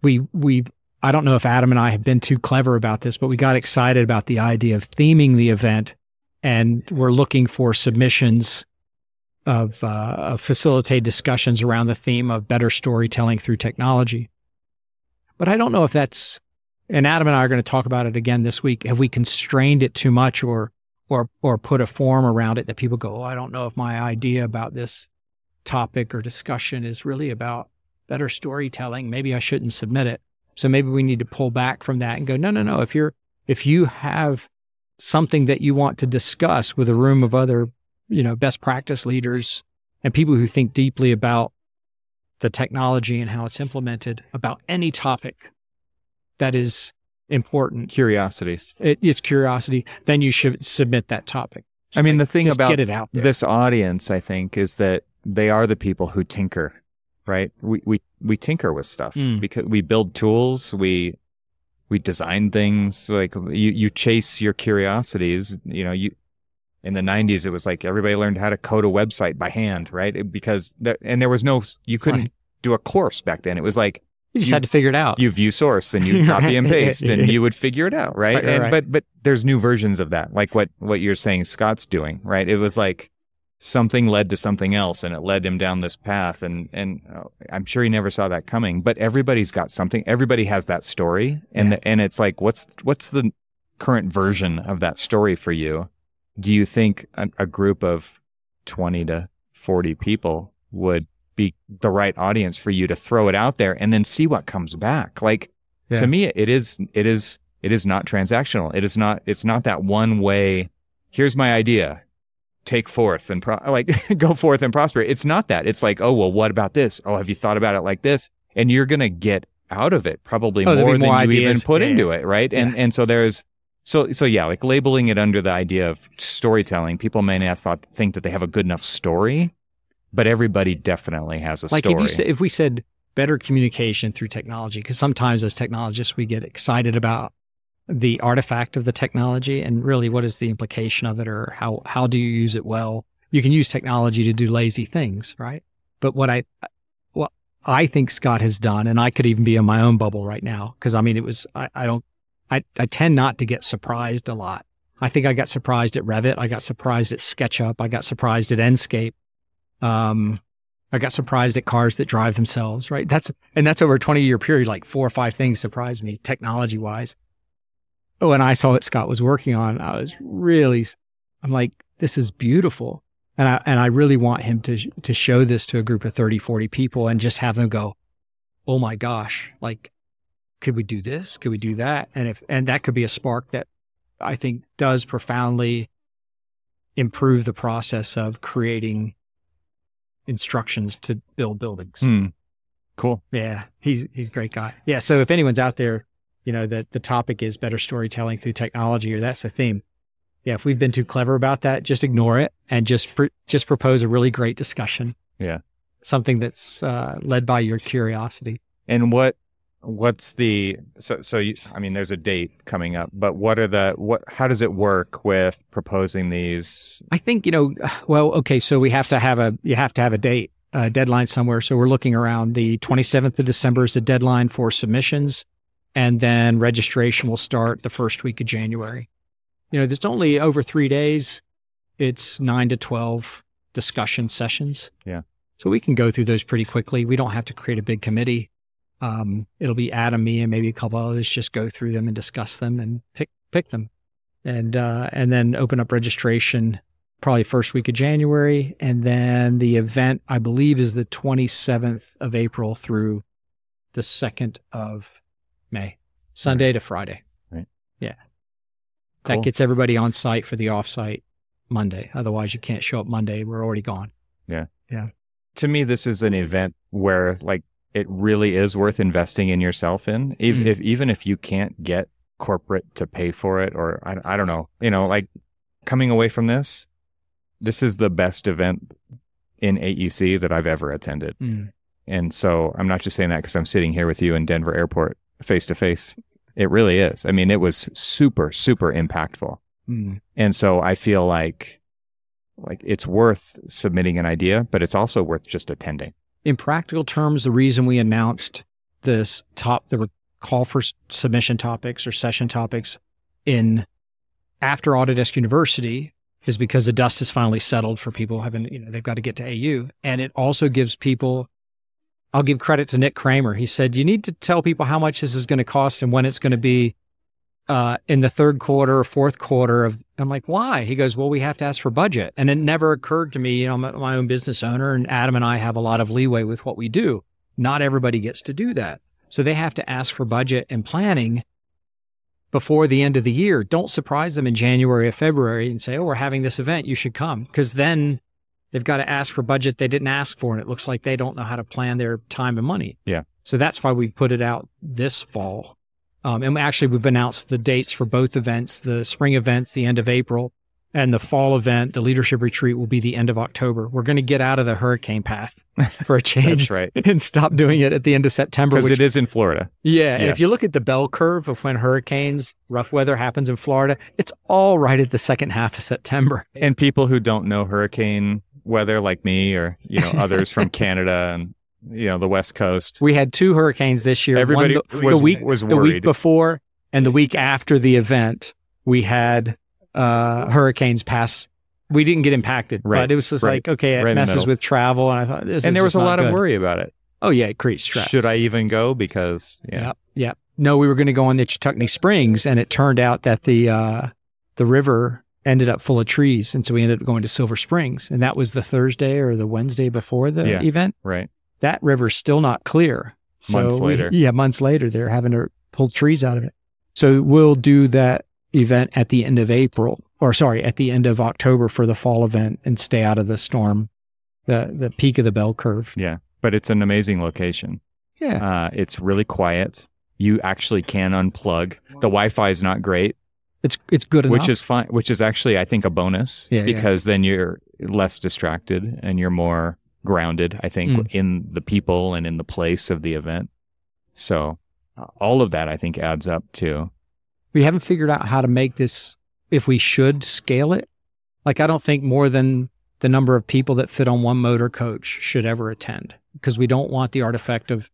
I don't know if Adam and I have been too clever about this, but we got excited about the idea of theming the event, and we're looking for submissions of facilitate discussions around the theme of better storytelling through technology. But I don't know if that's, and Adam and I are going to talk about it again this week. Have we constrained it too much or put a form around it that people go, I don't know if my idea about this topic or discussion is really about better storytelling. Maybe I shouldn't submit it. So maybe we need to pull back from that and go, no. If you have something that you want to discuss with a room of other, best practice leaders and people who think deeply about the technology and how it's implemented about any topic that is important. Curiosities. It's curiosity. Then you should submit that topic. I mean, the thing just about get it out there. This audience, I think, is that they are the people who tinker, right? We tinker with stuff because we build tools, we design things. Like you chase your curiosities. In the 90s, it was like everybody learned how to code a website by hand, right? There was no, you couldn't do a course back then. It was like, you just had to figure it out. You view source and you copy and paste and you would figure it out, right? Right. But there's new versions of that, like what you're saying Scott's doing, right? It was like something led to something else and it led him down this path. And I'm sure he never saw that coming, but everybody's got something. Everybody has that story. And it's like, what's the current version of that story for you? Do you think a group of 20 to 40 people would be the right audience for you to throw it out there and then see what comes back? Like, to me, it is not transactional. It's not that one way. Here's my idea. Take forth and go forth and prosper. It's not that. It's like, oh, well, what about this? Oh, have you thought about it like this? And you're going to get out of it probably more than you even put into it. Right. And so there's, so like labeling it under the idea of storytelling, people may not think that they have a good enough story, but everybody definitely has a story. Like if we said better communication through technology, because sometimes as technologists, we get excited about the artifact of the technology and really what is the implication of it, or how do you use it well? You can use technology to do lazy things, right? But what I think Scott has done, and I could even be in my own bubble right now, because I mean, I tend not to get surprised a lot. I think I got surprised at Revit. I got surprised at SketchUp. I got surprised at Enscape. I got surprised at cars that drive themselves, right? That's over a 20-year period, like 4 or 5 things surprised me technology wise. Oh, and I saw what Scott was working on. I'm like, this is beautiful. And I really want him to show this to a group of 30, 40 people and just have them go, oh my gosh, like, could we do this? Could we do that? And that could be a spark that I think does profoundly improve the process of creating instructions to build buildings. Cool. Yeah. He's a great guy. Yeah. So if anyone's out there, that the topic is better storytelling through technology, or that's the theme. Yeah. If we've been too clever about that, just ignore it and just propose a really great discussion. Yeah. Something that's led by your curiosity. And what's the, I mean, there's a date coming up, but how does it work with proposing these? I think, so you have to have a date, a deadline somewhere. So we're looking around the 27th of December is the deadline for submissions. And then registration will start the first week of January. There's only over 3 days. It's 9 to 12 discussion sessions. Yeah. So we can go through those pretty quickly. We don't have to create a big committee. It'll be Adam, me, and maybe a couple others just go through them and discuss them and pick them. And then open up registration probably first week of January. And then the event, I believe, is the 27th of April through the 2nd of May, Sunday to Friday. Right. Yeah. Cool. That gets everybody on site for the offsite Monday. Otherwise, you can't show up Monday. We're already gone. Yeah. Yeah. To me, this is an event where like it really is worth investing in yourself in, even if you can't get corporate to pay for it, or I don't know, like coming away from this is the best event in AEC that I've ever attended. And so I'm not just saying that because I'm sitting here with you in Denver airport face to face. It really is. I mean, it was super, super impactful. And so I feel like it's worth submitting an idea, but it's also worth just attending. In practical terms, the reason we announced the call for submission topics or session topics after Autodesk University is because the dust has finally settled for people having, they've got to get to AU. And it also gives people, I'll give credit to Nick Kramer. He said, you need to tell people how much this is going to cost and when it's going to be in the third quarter or fourth quarter I'm like, why? He goes, well, we have to ask for budget. And it never occurred to me, I'm my own business owner, and Adam and I have a lot of leeway with what we do. Not everybody gets to do that. So they have to ask for budget and planning before the end of the year. Don't surprise them in January or February and say, oh, we're having this event, you should come. Because then they've got to ask for budget they didn't ask for, and it looks like they don't know how to plan their time and money. Yeah. So that's why we put it out this fall. And actually, we've announced the dates for both events. The spring event's the end of April, and the fall event, the Leadership Retreat, will be the end of October. We're going to get out of the hurricane path for a change. That's right. And stop doing it at the end of September. Because it is in Florida. Yeah. And if you look at the bell curve of when hurricanes, rough weather happens in Florida, it's all right at the second half of September. And people who don't know hurricane weather like me or, others from Canada and, the West Coast. We had 2 hurricanes this year. Everybody was worried. The week before and the week after the event, we had hurricanes pass. We didn't get impacted, but it was just like, okay, it messes with travel. And I thought there was a lot of worry about it. Oh yeah, it creates stress. Should I even go? Because yeah. No, we were going to go on the Chetuckney Springs, and it turned out that the river ended up full of trees, and so we ended up going to Silver Springs, and that was the Thursday or the Wednesday before the event. Right. That river's still not clear. Months later. Months later, they're having to pull trees out of it. So we'll do that event at the end of at the end of October for the fall event and stay out of the storm, the peak of the bell curve. Yeah. But it's an amazing location. Yeah. It's really quiet. You actually can unplug. The Wi-Fi is not great. It's good enough. Which is fine, which is actually, I think, a bonus because then you're less distracted and you're more grounded, I think, in the people and in the place of the event. So all of that, I think, adds up to. We haven't figured out how to make this, if we should scale it. Like, I don't think more than the number of people that fit on one motor coach should ever attend, because we don't want the artifact of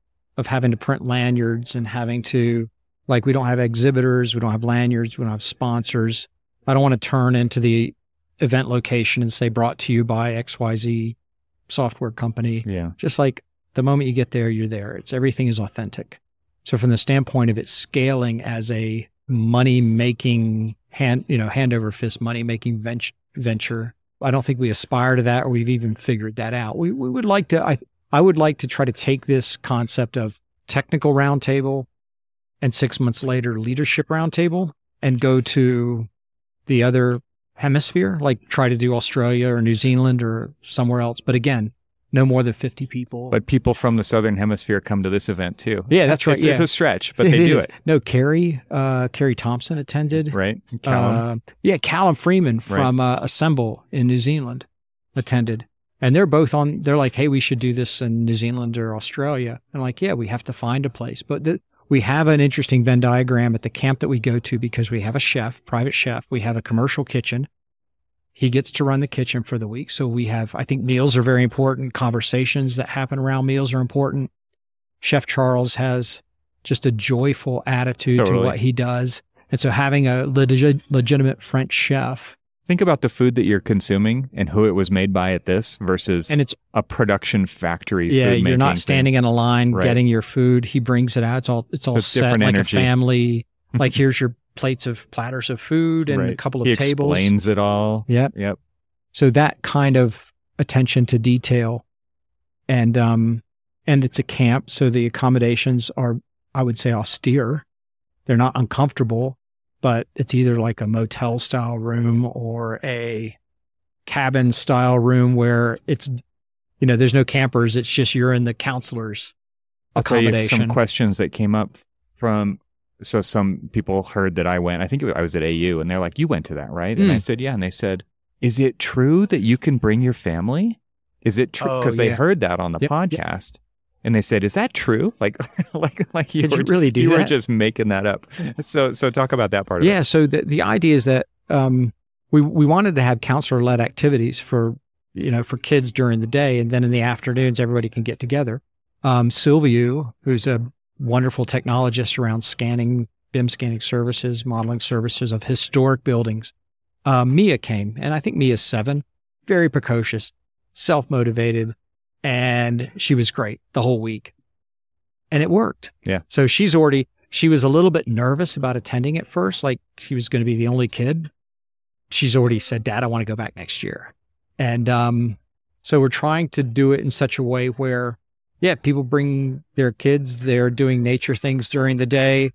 having to print lanyards and having to, like, we don't have exhibitors, we don't have lanyards, we don't have sponsors. I don't want to turn into the event location and say, brought to you by XYZ software company. Yeah. Just like the moment you get there, you're there. Everything is authentic. So from the standpoint of it scaling as a money-making hand over fist money-making venture, I don't think we aspire to that, or we've even figured that out. We would like to, I would like to try to take this concept of technical roundtable and 6 months later leadership roundtable and go to the other hemisphere, like try to do Australia or New Zealand or somewhere else. But again, no more than 50 people. But people from the Southern Hemisphere come to this event too. Yeah, that's right. It's a stretch, but they do it. No, Carrie Thompson attended. Right. Callum. Callum Freeman from Assemble in New Zealand attended. And they're both they're like, hey, we should do this in New Zealand or Australia. And like, yeah, we have to find a place. But we have an interesting Venn diagram at the camp that we go to, because we have a private chef. We have a commercial kitchen. He gets to run the kitchen for the week. So we have, I think meals are very important. Conversations that happen around meals are important. Chef Charles has just a joyful attitude to what he does. And so having a legitimate French chef think about the food that you're consuming and who it was made by at this versus and it's a production factory. Yeah, food you're not making standing in a line getting your food. He brings it out. It's all set like energy. A family. Like here's your platters of food and a couple of tables. He explains it all. Yep. So that kind of attention to detail, and it's a camp, so the accommodations are, I would say, austere. They're not uncomfortable, but it's either like a motel style room or a cabin style room where it's, there's no campers. It's just you're in the counselor's accommodation. I'll tell you some questions that came up from. So some people heard that I went. I think I was at AU, and they're like, "You went to that, right?" And I said, "Yeah." And they said, "Is it true that you can bring your family? Is it true?" Because they heard that on the podcast, and they said, "Is that true?" Like you Could you really do that? You were just making that up. So talk about that part of it. Yeah. So the idea is that we wanted to have counselor-led activities for kids during the day, and then in the afternoons everybody can get together. Sylvia, who's a wonderful technologist around BIM scanning services, modeling services of historic buildings. Mia came, and I think Mia's 7, very precocious, self-motivated, and she was great the whole week. And it worked. Yeah. So she was a little bit nervous about attending at first, like she was going to be the only kid. She's already said, "Dad, I want to go back next year." And so we're trying to do it in such a way where, people bring their kids, they're doing nature things during the day.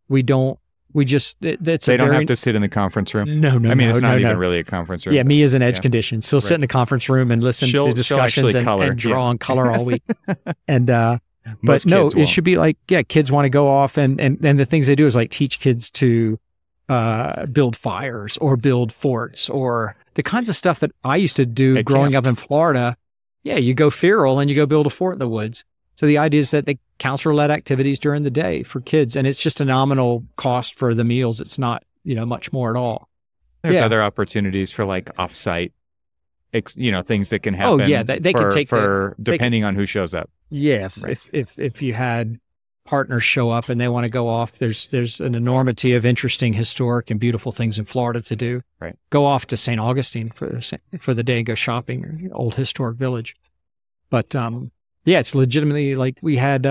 They don't have to sit in the conference room. No. I mean, it's not even really a conference room. Yeah, Mia's in edge conditions. She'll sit in a conference room and listen to discussions and draw and color all week. And but no, it should be like, kids want to go off and the things they do is like teach kids to build fires or build forts or the kinds of stuff that I used to do growing up in Florida. Yeah, you go feral and you go build a fort in the woods. So the idea is that they counselor-led activities during the day for kids, and it's just a nominal cost for the meals. It's not, much more at all. There's other opportunities for like off-site, things that can happen. Oh yeah, they can take depending on who shows up. Yeah, if you had partners show up and they want to go off, there's an enormity of interesting, historic, and beautiful things in Florida to do. Right. Go off to St. Augustine for the day and go shopping, or old historic village. But it's legitimately like we had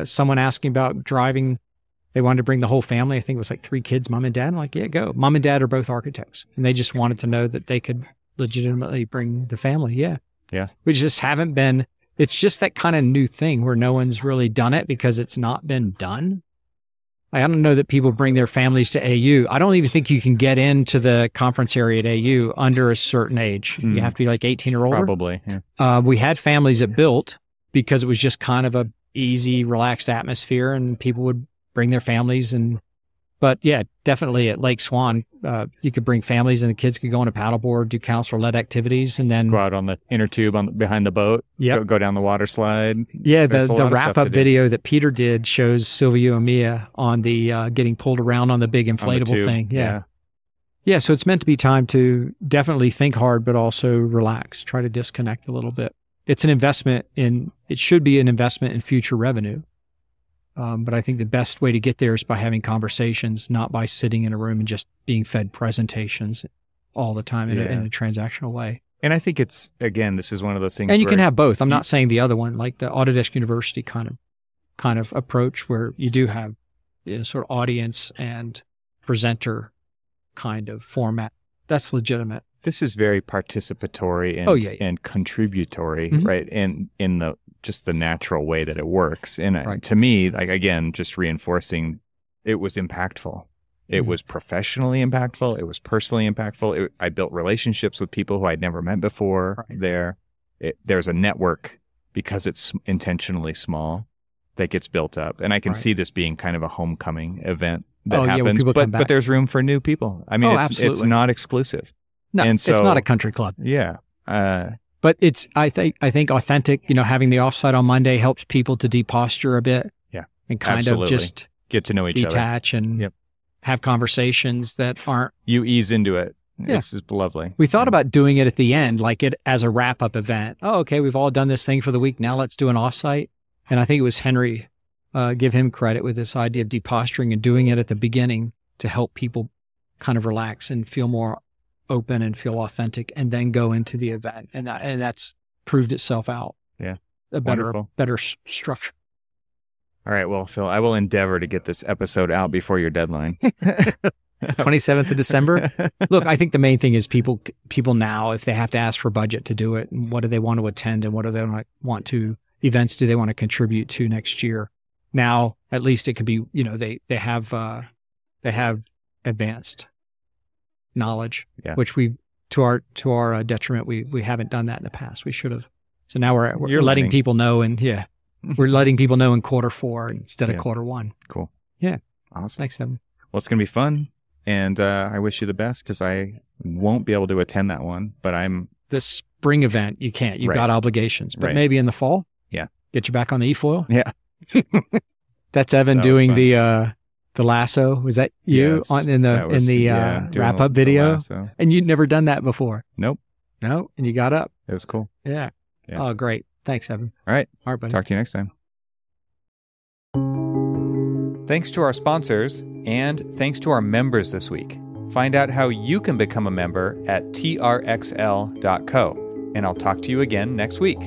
someone asking about driving. They wanted to bring the whole family. I think it was like 3 kids, mom and dad. I'm like, yeah, go. Mom and dad are both architects, and they just wanted to know that they could legitimately bring the family. Yeah. Yeah. We just haven't been. It's just that kind of new thing where no one's really done it because it's not been done. I don't know that people bring their families to AU. I don't even think you can get into the conference area at AU under a certain age. You have to be like 18 or older. Probably. Yeah. We had families that built because it was just kind of a easy, relaxed atmosphere, and people would bring their families. But yeah, definitely at Lake Swan, you could bring families and the kids could go on a paddleboard, do counselor-led activities, and then go out on the inner tube behind the boat. Yeah, go down the water slide. Yeah, the wrap-up video that Peter did shows Sylvia and Mia on the getting pulled around on the big inflatable thing. Yeah. So it's meant to be time to definitely think hard, but also relax, try to disconnect a little bit. It's an investment it should be an investment in future revenue. But I think the best way to get there is by having conversations, not by sitting in a room and just being fed presentations all the time in a transactional way. And I think it's, again, this is one of those things. And you can have both. I'm not saying the other one, like the Autodesk University kind of approach where you do have sort of audience and presenter kind of format. That's legitimate. This is very participatory and contributory, right? And in the just the natural way that it works. And to me, like, again, just reinforcing, it was impactful. It was professionally impactful. It was personally impactful. I built relationships with people who I'd never met before there. There's a network because it's intentionally small that gets built up. And I can see this being kind of a homecoming event that happens, but there's room for new people. I mean, it's not exclusive. No, and so, it's not a country club. Yeah. But it's, I think authentic, having the offsite on Monday helps people to deposture a bit. Yeah. And kind of just get to know each other. Detach and have conversations that aren't. You ease into it. Yeah. This is lovely. We thought about doing it at the end, like it as a wrap-up event. Oh, okay, we've all done this thing for the week. Now let's do an offsite. And I think it was Henry, give him credit with this idea of deposturing and doing it at the beginning to help people kind of relax and feel more open and feel authentic, and then go into the event. And that's proved itself out. Yeah. A better structure. All right. Well, Phil, I will endeavor to get this episode out before your deadline. 27th of December. Look, I think the main thing is people now, if they have to ask for budget to do it, and what do they want to attend, and what do they events do they want to contribute to next year? Now, at least it could be, they have advanced knowledge, which to our detriment, we haven't done that in the past. We should have. So now we're letting people know, and we're letting people know in Q4 instead of Q1. Cool. Yeah. Awesome. Thanks, Evan. Well, it's going to be fun. And I wish you the best, because I won't be able to attend that one, but the spring event, you can't. You've got obligations. But maybe in the fall, get you back on the eFoil. Yeah. That's Evan doing the lasso. Was that you in the wrap up video? And you'd never done that before. Nope. No, and you got up. It was cool. Yeah. Oh, great. Thanks, Evan. All right, buddy. Talk to you next time. Thanks to our sponsors, and thanks to our members this week. Find out how you can become a member at trxl.co, and I'll talk to you again next week.